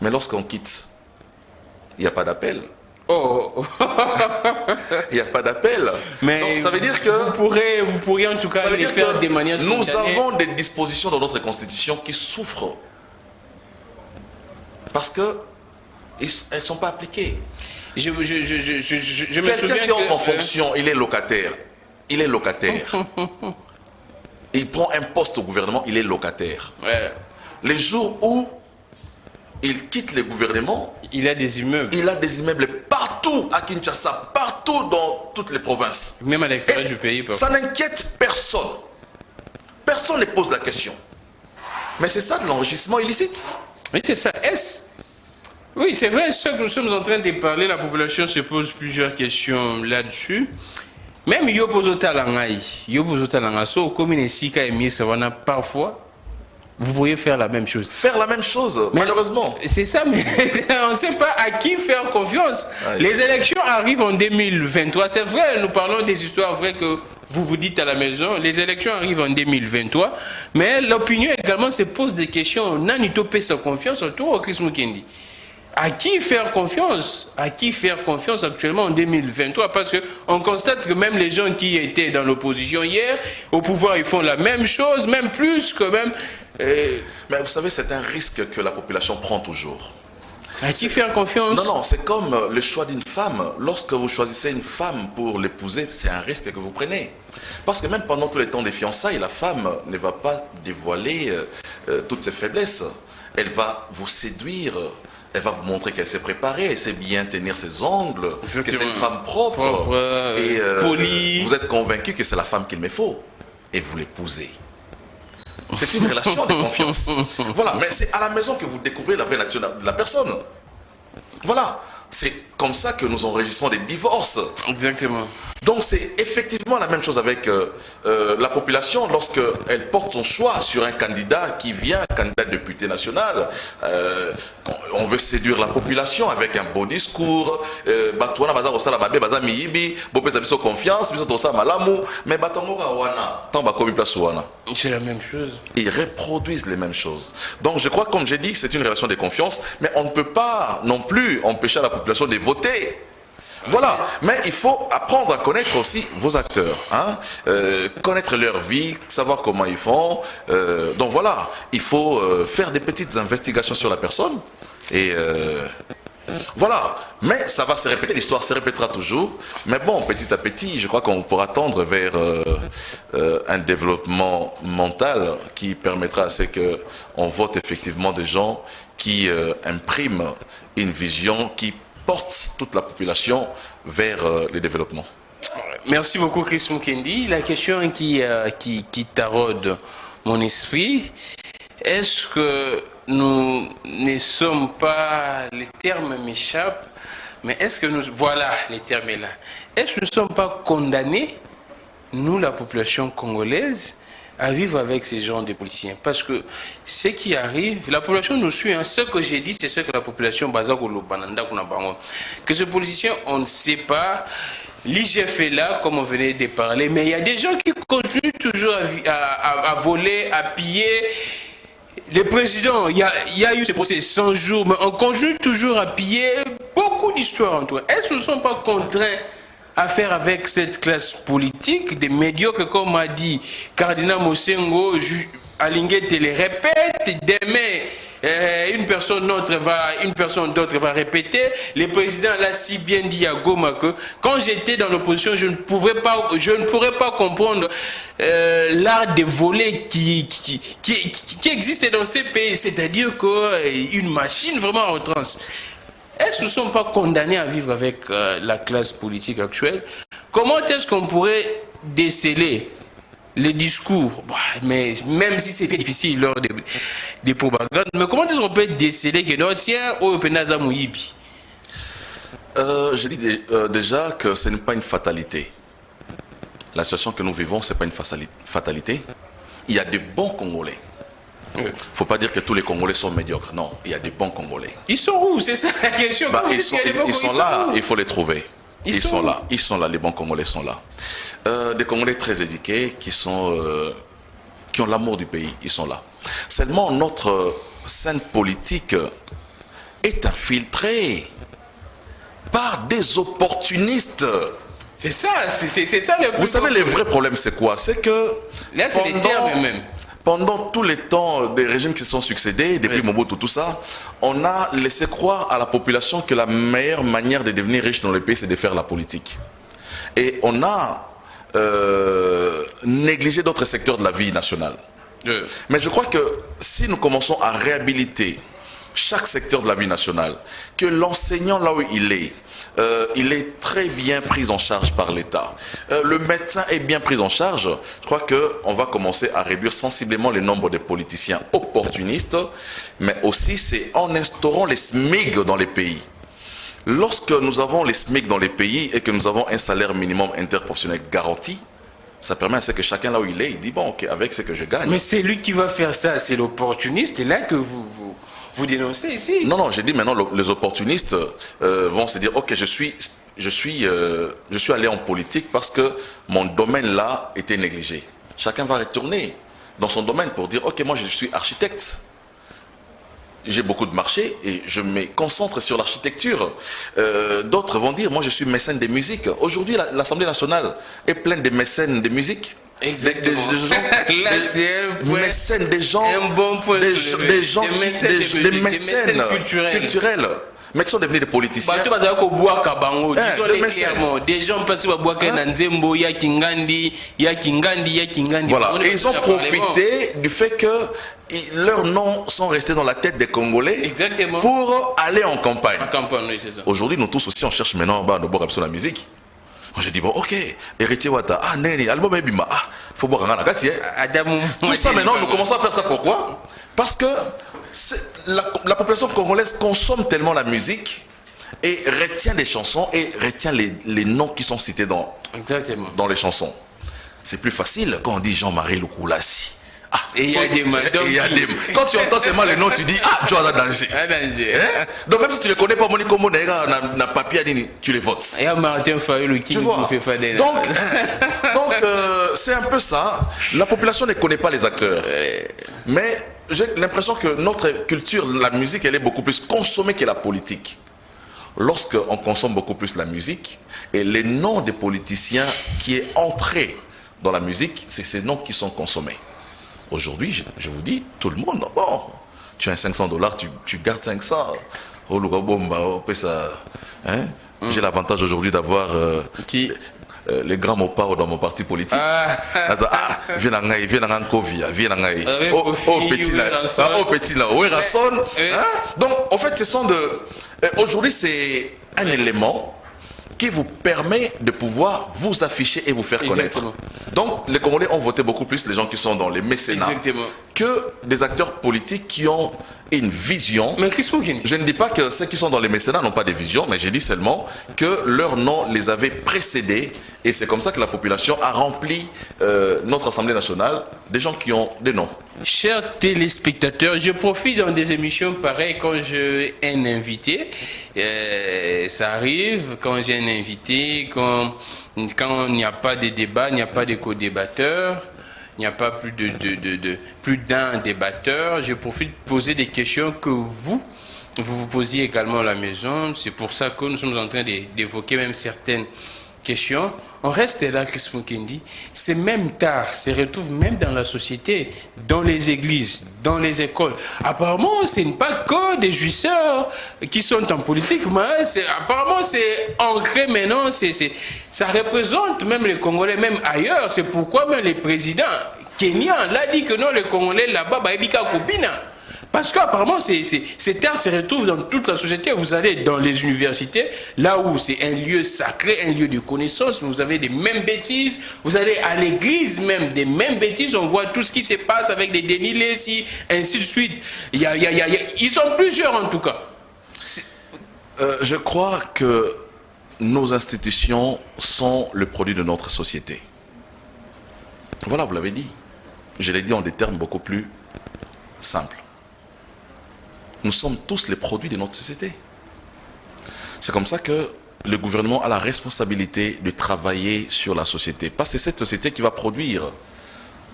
Mais lorsqu'on quitte, il n'y a pas d'appel. Oh. Il n'y a pas d'appel. Mais donc ça veut dire que vous pourriez en tout cas les faire de manière spontanée. Nous avons des dispositions dans notre constitution qui souffrent parce que elles ne sont pas appliquées. Je me souviens quelqu'un qui entre en fonction, il est locataire. Il est locataire. Il prend un poste au gouvernement, il est locataire. Ouais. Les jours où il quitte le gouvernement, il a des immeubles. Il a des immeubles partout à Kinshasa, partout dans toutes les provinces. Même à l'extérieur du pays. Ça n'inquiète personne. Personne ne pose la question. Mais c'est ça de l'enrichissement illicite. Oui, c'est ça. Oui, c'est vrai, ce que nous sommes en train de parler, la population se pose plusieurs questions là-dessus. Même Yopozo Talangai, so commune ici, parfois, vous pourriez faire la même chose. Faire la même chose, mais malheureusement. C'est ça, mais on ne sait pas à qui faire confiance. Les élections arrivent en 2023. C'est vrai, nous parlons des histoires vraies que vous vous dites à la maison. Les élections arrivent en 2023. Mais l'opinion également se pose des questions. Nani topé sa confiance autour au Chris Mukendi. À qui faire confiance? À qui faire confiance actuellement en 2023? Parce qu'on constate que même les gens qui étaient dans l'opposition hier, au pouvoir, ils font la même chose, même plus que même... Mais vous savez, c'est un risque que la population prend toujours. À qui faire confiance? Non, c'est comme le choix d'une femme. Lorsque vous choisissez une femme pour l'épouser, c'est un risque que vous prenez. Parce que même pendant tous les temps des fiançailles, la femme ne va pas dévoiler toutes ses faiblesses. Elle va vous séduire. Elle va vous montrer qu'elle s'est préparée, elle sait bien tenir ses ongles, que c'est une femme propre et polie. Vous êtes convaincu que c'est la femme qu'il me faut et vous l'épousez. C'est une relation de confiance. Voilà, mais c'est à la maison que vous découvrez la vraie nature de la personne. Voilà, c'est comme ça que nous enregistrons des divorces. Exactement. Donc c'est effectivement la même chose avec la population lorsqu'elle porte son choix sur un candidat qui vient, un candidat député national. On veut séduire la population avec un beau discours. C'est la même chose. Ils reproduisent les mêmes choses. Donc je crois, comme j'ai dit, c'est une relation de confiance, mais on ne peut pas non plus empêcher la population de voter. Voilà, mais il faut apprendre à connaître aussi vos acteurs, hein? Connaître leur vie, savoir comment ils font. Donc voilà, il faut faire des petites investigations sur la personne. Et voilà, mais ça va se répéter, l'histoire se répétera toujours. Mais bon, petit à petit, je crois qu'on pourra tendre vers un développement mental qui permettra à ce qu'on vote effectivement des gens qui impriment une vision qui porte toute la population vers le développement. Merci beaucoup Chris Mukendi. La question qui taraude mon esprit, est-ce que nous ne sommes pas, les termes m'échappent, mais est-ce que nous, voilà, les termes est là, est-ce que nous ne sommes pas condamnés, nous la population congolaise, à vivre avec ces genres de policiers? Parce que ce qui arrive, la population nous suit. Hein. Ce que j'ai dit, c'est ce que la population que ce policier, on ne sait pas. L'IGF est là, comme on venait de parler, mais il y a des gens qui continuent toujours à voler, à piller. Le président, il y a eu ce procès 100 jours, mais on continue toujours à piller. Beaucoup d'histoires en toi. Est-ce qu'ils ne sont pas contraints à faire avec cette classe politique des médiocres, comme a dit Cardinal Mosengo, Alingué te les répète, demain une personne d'autre va répéter. Le président l'a si bien dit à Goma que quand j'étais dans l'opposition, je ne pourrais pas comprendre l'art de voler qui existe dans ces pays, c'est-à-dire qu'une machine vraiment à outrance. Est-ce qu'ils ne sont pas condamnés à vivre avec la classe politique actuelle? Comment est-ce qu'on pourrait déceler les discours, mais même si c'était difficile lors des propagandes, mais comment est-ce qu'on peut déceler que non, tiens, au Penaza Mouyibi? Je dis déjà que ce n'est pas une fatalité. La situation que nous vivons, ce n'est pas une fatalité. Il y a des bons Congolais. Il ne faut pas dire que tous les Congolais sont médiocres. Non, il y a des bons Congolais. Ils sont où? C'est ça la question. Ils sont là, il faut les trouver. Ils sont là, les bons Congolais sont là. Des Congolais très éduqués qui ont l'amour du pays, ils sont là. Seulement notre scène politique est infiltrée par des opportunistes. C'est ça le plus. Vous savez, le vrai problème c'est quoi? C'est que là, c'est les termes même. Pendant tous les temps des régimes qui se sont succédés, depuis Mobutu, tout ça, on a laissé croire à la population que la meilleure manière de devenir riche dans le pays, c'est de faire la politique. Et on a négligé d'autres secteurs de la vie nationale. Mais je crois que si nous commençons à réhabiliter chaque secteur de la vie nationale, que l'enseignant là où il est très bien pris en charge par l'État. Le médecin est bien pris en charge. Je crois qu'on va commencer à réduire sensiblement le nombre de politiciens opportunistes, mais aussi c'est en instaurant les SMIC dans les pays. Lorsque nous avons les SMIC dans les pays et que nous avons un salaire minimum interprofessionnel garanti, ça permet à ce que chacun là où il est, il dit bon ok, avec ce que je gagne. Mais c'est lui qui va faire ça, c'est l'opportuniste, et là que vous dénoncez ici. Non, j'ai dit maintenant les opportunistes vont se dire ok, je suis allé en politique parce que mon domaine là était négligé. Chacun va retourner dans son domaine pour dire ok, moi je suis architecte. J'ai beaucoup de marchés et je me concentre sur l'architecture. D'autres vont dire moi je suis mécène de musique. Aujourd'hui l'Assemblée nationale est pleine de mécènes de musique. Exactement. Mécènes, des gens, des mécènes culturels, mais qui sont devenus des politiciens. Des gens passent par Boaka Nzembo, Yakingandi. Voilà, et ils ont profité du fait que leurs noms sont restés dans la tête des Congolais. Exactement. Pour aller en campagne. Oui, c'est ça. Aujourd'hui, nous tous aussi, on cherche maintenant sur la musique. J'ai dit, bon, ok, Héritier Wata, Neni, album Ebima, faut boire un gâtier. Tout ça, maintenant, nous commençons à faire ça. Pourquoi? Parce que la population congolaise consomme tellement la musique et retient les chansons et retient les noms qui sont cités dans les chansons. C'est plus facile quand on dit Jean-Marie Lukulassi. Et il y a des madames. Quand tu entends seulement les noms, tu dis tu as un danger. Donc même si tu ne les connais pas, Monique Monega, n'a papier, tu les votes. Et Martin Fayulu qui nous fait faire des. Donc c'est un peu ça. La population ne connaît pas les acteurs. Mais j'ai l'impression que notre culture, la musique, elle est beaucoup plus consommée que la politique. Lorsqu'on consomme beaucoup plus la musique, et les noms des politiciens qui est entré dans la musique, c'est ces noms qui sont consommés. Aujourd'hui, je vous dis, tout le monde, bon, tu as $500, tu gardes 500. J'ai l'avantage aujourd'hui d'avoir les grands mots dans mon parti politique. Viens en Covid, viens en petit là, donc en fait, ce sont aujourd'hui, c'est un élément qui vous permet de pouvoir vous afficher et vous faire connaître. Donc, les Congolais ont voté beaucoup plus les gens qui sont dans les mécénats que des acteurs politiques qui ont une vision. Mais je ne dis pas que ceux qui sont dans les mécénats n'ont pas de vision, mais je dis seulement que leur nom les avait précédés et c'est comme ça que la population a rempli notre Assemblée nationale des gens qui ont des noms. Chers téléspectateurs, je profite dans des émissions pareilles quand j'ai un invité. Ça arrive quand j'ai un invité, quand il n'y a pas de débat, il n'y a pas de co-débatteur, il n'y a pas plus d'un débatteur. Je profite de poser des questions que vous posiez également à la maison. C'est pour ça que nous sommes en train d'évoquer même certaines question. On reste là, Chris Mukendi. C'est même tard, se retrouve même dans la société, dans les églises, dans les écoles. Apparemment, ce n'est pas que des jouisseurs qui sont en politique, mais apparemment, c'est ancré maintenant. Ça représente même les Congolais, même ailleurs. C'est pourquoi même les présidents kenyans l'ont dit que non, les Congolais là-bas, ils sont copines. Parce qu'apparemment, ces terres se retrouvent dans toute la société. Vous allez dans les universités, là où c'est un lieu sacré, un lieu de connaissance, vous avez des mêmes bêtises. Vous allez à l'église même, des mêmes bêtises. On voit tout ce qui se passe avec des Denis Lessi, ainsi de suite. Ils sont plusieurs en tout cas. Je crois que nos institutions sont le produit de notre société. Voilà, vous l'avez dit. Je l'ai dit en des termes beaucoup plus simples. Nous sommes tous les produits de notre société. C'est comme ça que le gouvernement a la responsabilité de travailler sur la société. Parce que c'est cette société qui va produire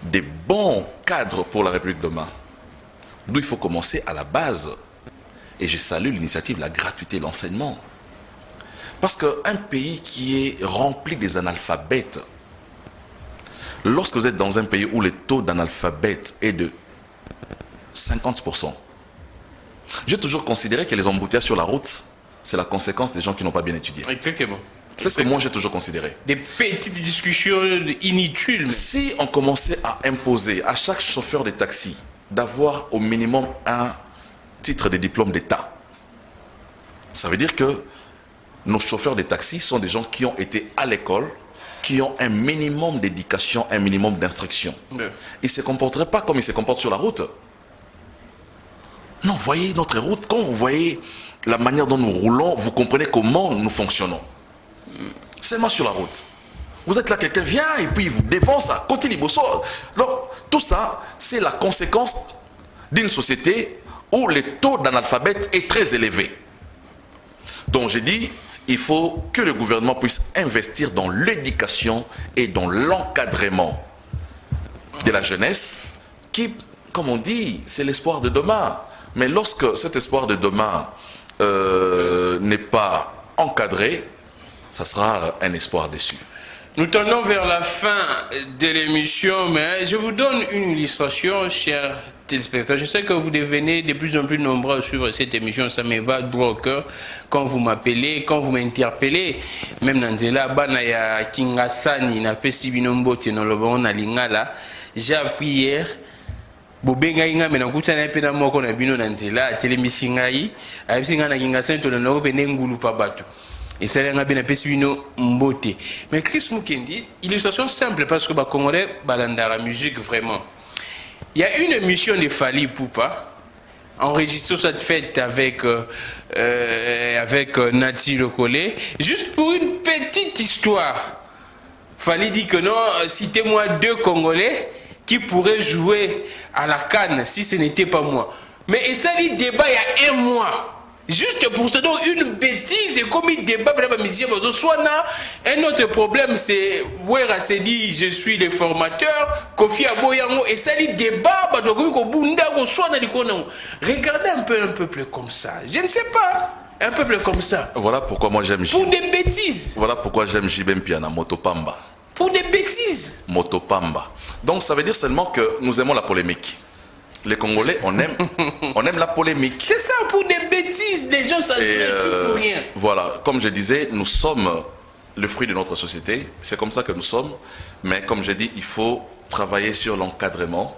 des bons cadres pour la République demain. D'où il faut commencer à la base. Et je salue l'initiative de la gratuité de l'enseignement. Parce qu'un pays qui est rempli des analphabètes, lorsque vous êtes dans un pays où le taux d'analphabète est de 50%, j'ai toujours considéré que les embouteillages sur la route, c'est la conséquence des gens qui n'ont pas bien étudié. Exactement. C'est ce que moi j'ai toujours considéré. Des petites discussions inutiles. Mais... Si on commençait à imposer à chaque chauffeur de taxi d'avoir au minimum un titre de diplôme d'État, ça veut dire que nos chauffeurs de taxi sont des gens qui ont été à l'école, qui ont un minimum d'éducation, un minimum d'instruction. Ils ne se comporteraient pas comme ils se comportent sur la route. Non, voyez notre route, quand vous voyez la manière dont nous roulons, vous comprenez comment nous fonctionnons. Seulement sur la route. Vous êtes là, quelqu'un vient et puis il vous défonce à côté Liboso. Donc, tout ça, c'est la conséquence d'une société où le taux d'analphabète est très élevé. Donc, j'ai dit, il faut que le gouvernement puisse investir dans l'éducation et dans l'encadrement de la jeunesse qui, comme on dit, c'est l'espoir de demain. Mais lorsque cet espoir de demain n'est pas encadré, ça sera un espoir déçu. Nous tendons vers la fin de l'émission, mais je vous donne une illustration, chers téléspectateurs. Je sais que vous devenez de plus en plus nombreux à suivre cette émission. Ça me va droit au cœur quand vous m'appelez, quand vous m'interpellez. Même Nanzela, Banaya Kingasani, na pesi binombote no lobo na lingala. J'ai appris hier. Bobenga inga mena kutana pena moko na bino na nzela telemisi ngai ayisinga na kinga sento na ko pene ngulu pa bato et ça nga bena pesi bino mbote. Mais Chris Mukendi, illustration simple parce que ba congolais balanda la musique vraiment. Il y a une émission de Fally Ipupa enregistrée cette fête avec Nati Lokole, juste pour une petite histoire. Fally dit que non, citez-moi 2 Congolais qui pourraient jouer à la CAN si ce n'était pas moi. Mais et ça, il débat il y a 1 mois. Juste pour se donner une bêtise, et comme il débat, soit un autre problème, c'est Wera s'est dit, je suis le formateur, Kofi Aboyango, et ça, il débat, regardez un peu un peuple comme ça. Je ne sais pas, un peuple comme ça. Voilà pourquoi moi j'aime Pour des bêtises. Voilà pourquoi j'aime Jibem Piana, Motopamba. Pour des bêtises. Motopamba. Donc ça veut dire seulement que nous aimons la polémique. Les Congolais, on aime la polémique. C'est ça, pour des bêtises, des gens ça ne pour rien. Voilà, comme je disais, nous sommes le fruit de notre société. C'est comme ça que nous sommes. Mais comme je dis, il faut travailler sur l'encadrement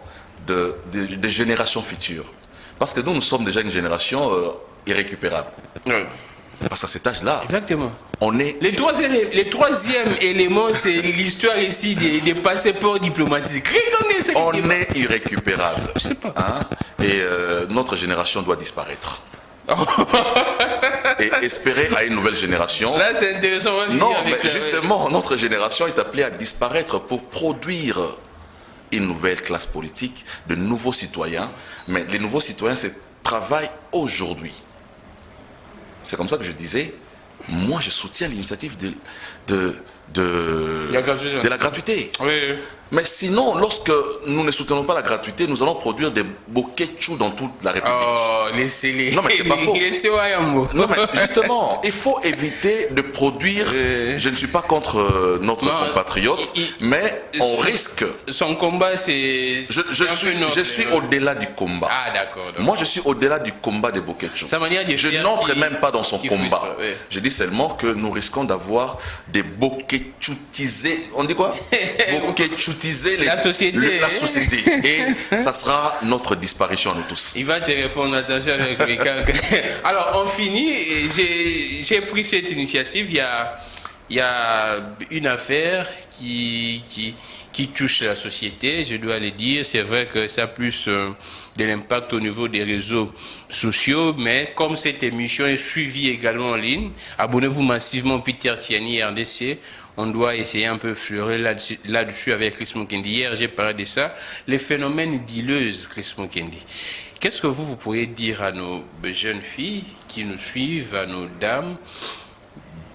des générations futures. Parce que nous sommes déjà une génération irrécupérable. Ouais. Parce qu'à cet âge-là, exactement. On est... Le troisième élément, c'est l'histoire ici des passeports diplomatiques. On est irrécupérable. Je sais pas. Hein? Et notre génération doit disparaître. Et espérer à une nouvelle génération. Là, c'est intéressant. Non, mais justement, notre génération est appelée à disparaître pour produire une nouvelle classe politique, de nouveaux citoyens. Mais les nouveaux citoyens, c'est travail aujourd'hui. C'est comme ça que je disais, moi je soutiens l'initiative de la gratuité. Oui. Mais sinon, lorsque nous ne soutenons pas la gratuité, nous allons produire des bouquets de choux dans toute la République. Oh, laissez-les. Non, mais c'est pas faux. Non, mais justement, il faut éviter de produire. Je ne suis pas contre notre compatriote, mais on risque. Son combat, c'est. Je suis au-delà du combat. Ah, d'accord. Moi, je suis au-delà du combat des bouquets de choux. Je n'entre même pas dans son combat. Je dis seulement que nous risquons d'avoir des bouquets choutisés. On dit quoi? Bouquets choutisés. La société. La société. Et ça sera notre disparition à nous tous. Il va te répondre, attention avec quelqu'un. Alors, on finit. J'ai pris cette initiative. Il y a une affaire qui touche la société, je dois le dire. C'est vrai que ça a plus de l'impact au niveau des réseaux sociaux, mais comme cette émission est suivie également en ligne, abonnez-vous massivement Peter Tiani RDC. On doit essayer un peu fleurer là-dessus avec Chris Mukendi. Hier, j'ai parlé de ça. Les phénomènes dealeuses, Chris Mukendi. Qu'est-ce que vous pourriez dire à nos jeunes filles qui nous suivent, à nos dames,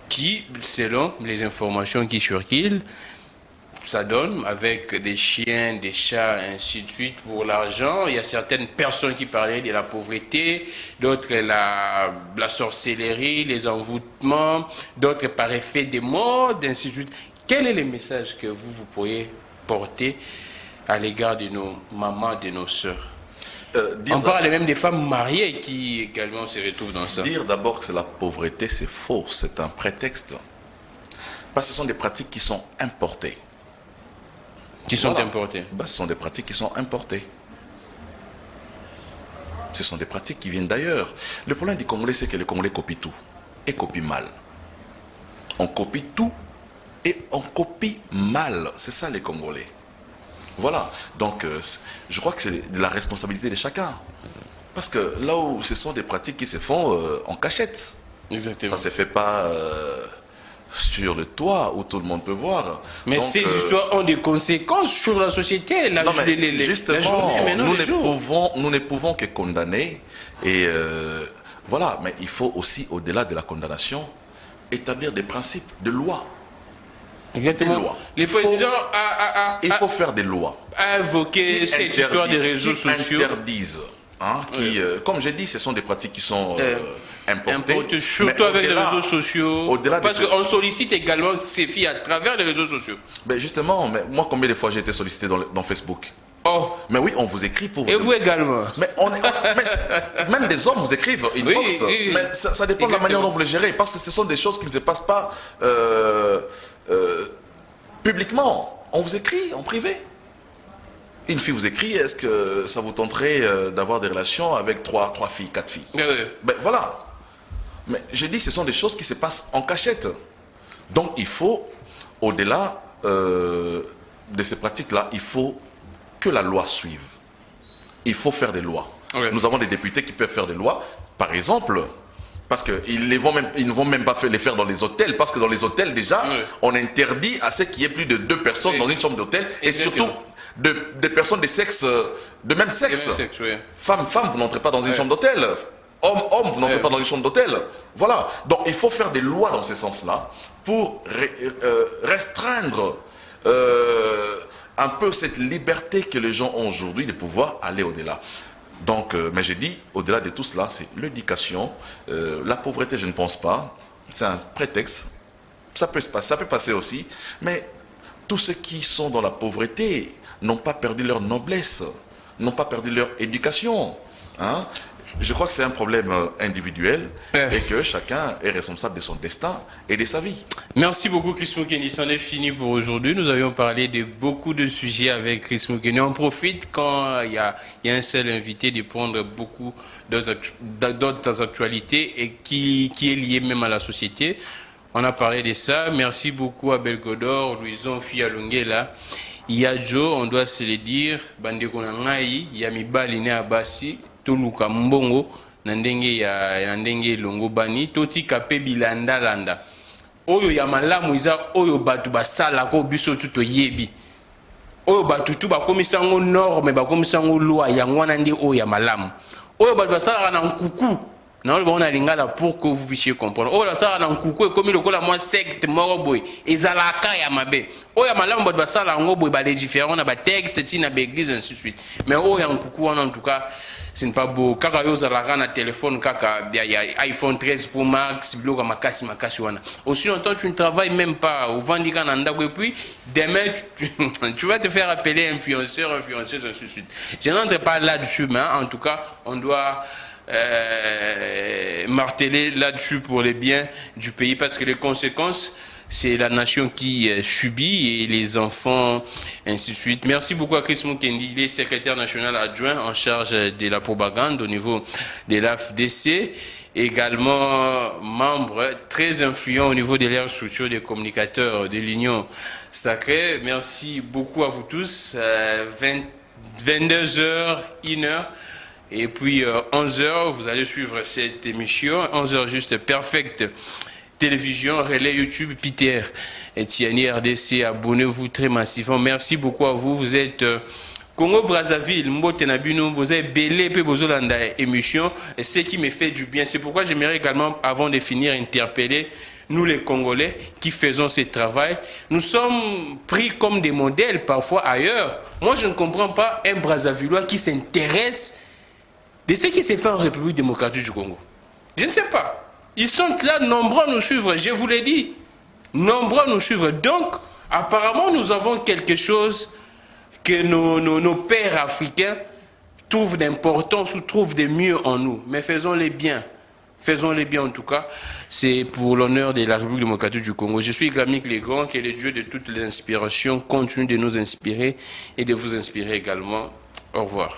qui, selon les informations qui circulent, ça donne avec des chiens, des chats, ainsi de suite pour l'argent. Il y a certaines personnes qui parlaient de la pauvreté, d'autres la sorcellerie, les envoûtements, d'autres par effet des modes, ainsi de suite. Quel est le message que vous pourriez porter à l'égard de nos mamans, de nos sœurs? On parle même des femmes mariées qui également se retrouvent dans ça. Dire d'abord que c'est la pauvreté, c'est faux, c'est un prétexte. Parce que ce sont des pratiques qui sont importées. Qui sont importées. Ce sont des pratiques qui sont importées. Ce sont des pratiques qui viennent d'ailleurs. Le problème du Congolais, c'est que les Congolais copient tout. Et copient mal. On copie tout et on copie mal. C'est ça les Congolais. Voilà. Donc, je crois que c'est de la responsabilité de chacun. Parce que là où ce sont des pratiques qui se font en cachette. Exactement. Ça ne se fait pas... sur le toit où tout le monde peut voir. Mais ces histoires ont des conséquences sur la société. Justement, nous ne pouvons que condamner. Et voilà, mais il faut aussi, au-delà de la condamnation, établir des principes de loi. Exactement. Des lois. Les présidents il faut faire des lois. A évoqué cette histoire des réseaux sociaux. Interdisent. Hein, comme j'ai dit, ce sont des pratiques qui sont... importées, surtout avec les réseaux sociaux, parce qu'on sollicite également ces filles à travers les réseaux sociaux. Ben justement, mais moi combien de fois j'ai été sollicité dans Facebook? Oh. Mais oui, on vous écrit pour... Et vous également. Mais même des hommes vous écrivent inbox. Oui. Mais ça dépend de la manière dont vous les gérez, parce que ce sont des choses qui ne se passent pas publiquement. On vous écrit en privé. Une fille vous écrit, est-ce que ça vous tenterait d'avoir des relations avec 3 filles, 4 filles? Oui. Ben voilà. Mais j'ai dit, ce sont des choses qui se passent en cachette. Donc il faut, au-delà de ces pratiques-là, il faut que la loi suive. Il faut faire des lois. Okay. Nous avons des députés qui peuvent faire des lois. Par exemple, parce qu'ils ne vont même pas les faire dans les hôtels, parce que dans les hôtels, déjà, on interdit à ce qu'il y ait plus de 2 personnes dans une chambre d'hôtel, et surtout des personnes de même sexe. Femme, vous n'entrez pas dans une chambre d'hôtel. Homme, vous n'entrez pas dans une chambre d'hôtel. Voilà. Donc il faut faire des lois dans ce sens-là pour restreindre un peu cette liberté que les gens ont aujourd'hui de pouvoir aller au-delà. Donc, mais j'ai dit, au-delà de tout cela, c'est l'éducation. La pauvreté, je ne pense pas. C'est un prétexte. Ça peut passer aussi. Mais tous ceux qui sont dans la pauvreté n'ont pas perdu leur noblesse, n'ont pas perdu leur éducation. Hein? Je crois que c'est un problème individuel et que chacun est responsable de son destin et de sa vie. Merci beaucoup Chris Mukendi, c'en est fini pour aujourd'hui. Nous avions parlé de beaucoup de sujets avec Chris Mukendi. On profite quand il y a un seul invité de prendre beaucoup d'autres actualités et qui est lié même à la société. On a parlé de ça. Merci beaucoup à Belgodor, Louison, Fia Lungela. Il y a Joe, on doit se le dire, Bandeko Nangai, il y a Mibali ne Abasi. Toluka mbongo na ndenge longo bani toti kape bilanda landa oyo ya malamu iza oyo batu basala ko biso tuto yebi oyo batu tu bakomisa ngo norme bakomisa ngo loi yango wana ndi oyo ya malamu oyo batu basala na nkuku Non, on a lingala pour que vous puissiez comprendre. Oh là, ça, on a un coucou, comme il y a moins secte, moroboy, et zalaka ya mabe. Oh, ya malam, bah, ça, là, on a des différents, on a des textes, on a des églises, ainsi de suite. Mais oh, ya un coucou, en tout cas, ce n'est pas beau. Kaka yo zalaka na téléphone, kaka, il y a iPhone 13 Pro Max, blog, makasi, wana. Aussi longtemps, tu ne travailles même pas au Vandika Nanda, et puis, demain, tu vas te faire appeler influenceur, influenceuse, ainsi de suite. Je n'entre pas là-dessus, mais en tout cas, on doit marteler là-dessus pour les biens du pays, parce que les conséquences, c'est la nation qui subit et les enfants, ainsi de suite. Merci beaucoup à Chris Mukendi, il est secrétaire national adjoint en charge de la propagande au niveau de l'AFDC, également membre très influent au niveau de l'aire structure des communicateurs de l'Union Sacrée. Merci beaucoup à vous tous. 22h, 1h. Et puis 11h, vous allez suivre cette émission. 11h juste Perfect Télévision, relais YouTube, Peter et Tiani RDC. Abonnez-vous très massivement. Merci beaucoup à vous. Vous êtes Congo Brazzaville, Mbotenabino, vous êtes Belé, Pebozolanda émission. Et ce qui me fait du bien. C'est pourquoi j'aimerais également, avant de finir, interpeller nous les Congolais qui faisons ce travail. Nous sommes pris comme des modèles parfois ailleurs. Moi, je ne comprends pas un Brazzavillois qui s'intéresse de ce qui s'est fait en République démocratique du Congo. Je ne sais pas. Ils sont là, nombreux à nous suivre, je vous l'ai dit. Nombreux à nous suivre. Donc, apparemment, nous avons quelque chose que nos pères africains trouvent d'importance ou trouvent de mieux en nous. Mais faisons-les bien. Faisons-les bien en tout cas. C'est pour l'honneur de la République démocratique du Congo. Je suis Glamic Legrand, qui est le Dieu de toutes les inspirations. Continue de nous inspirer et de vous inspirer également. Au revoir.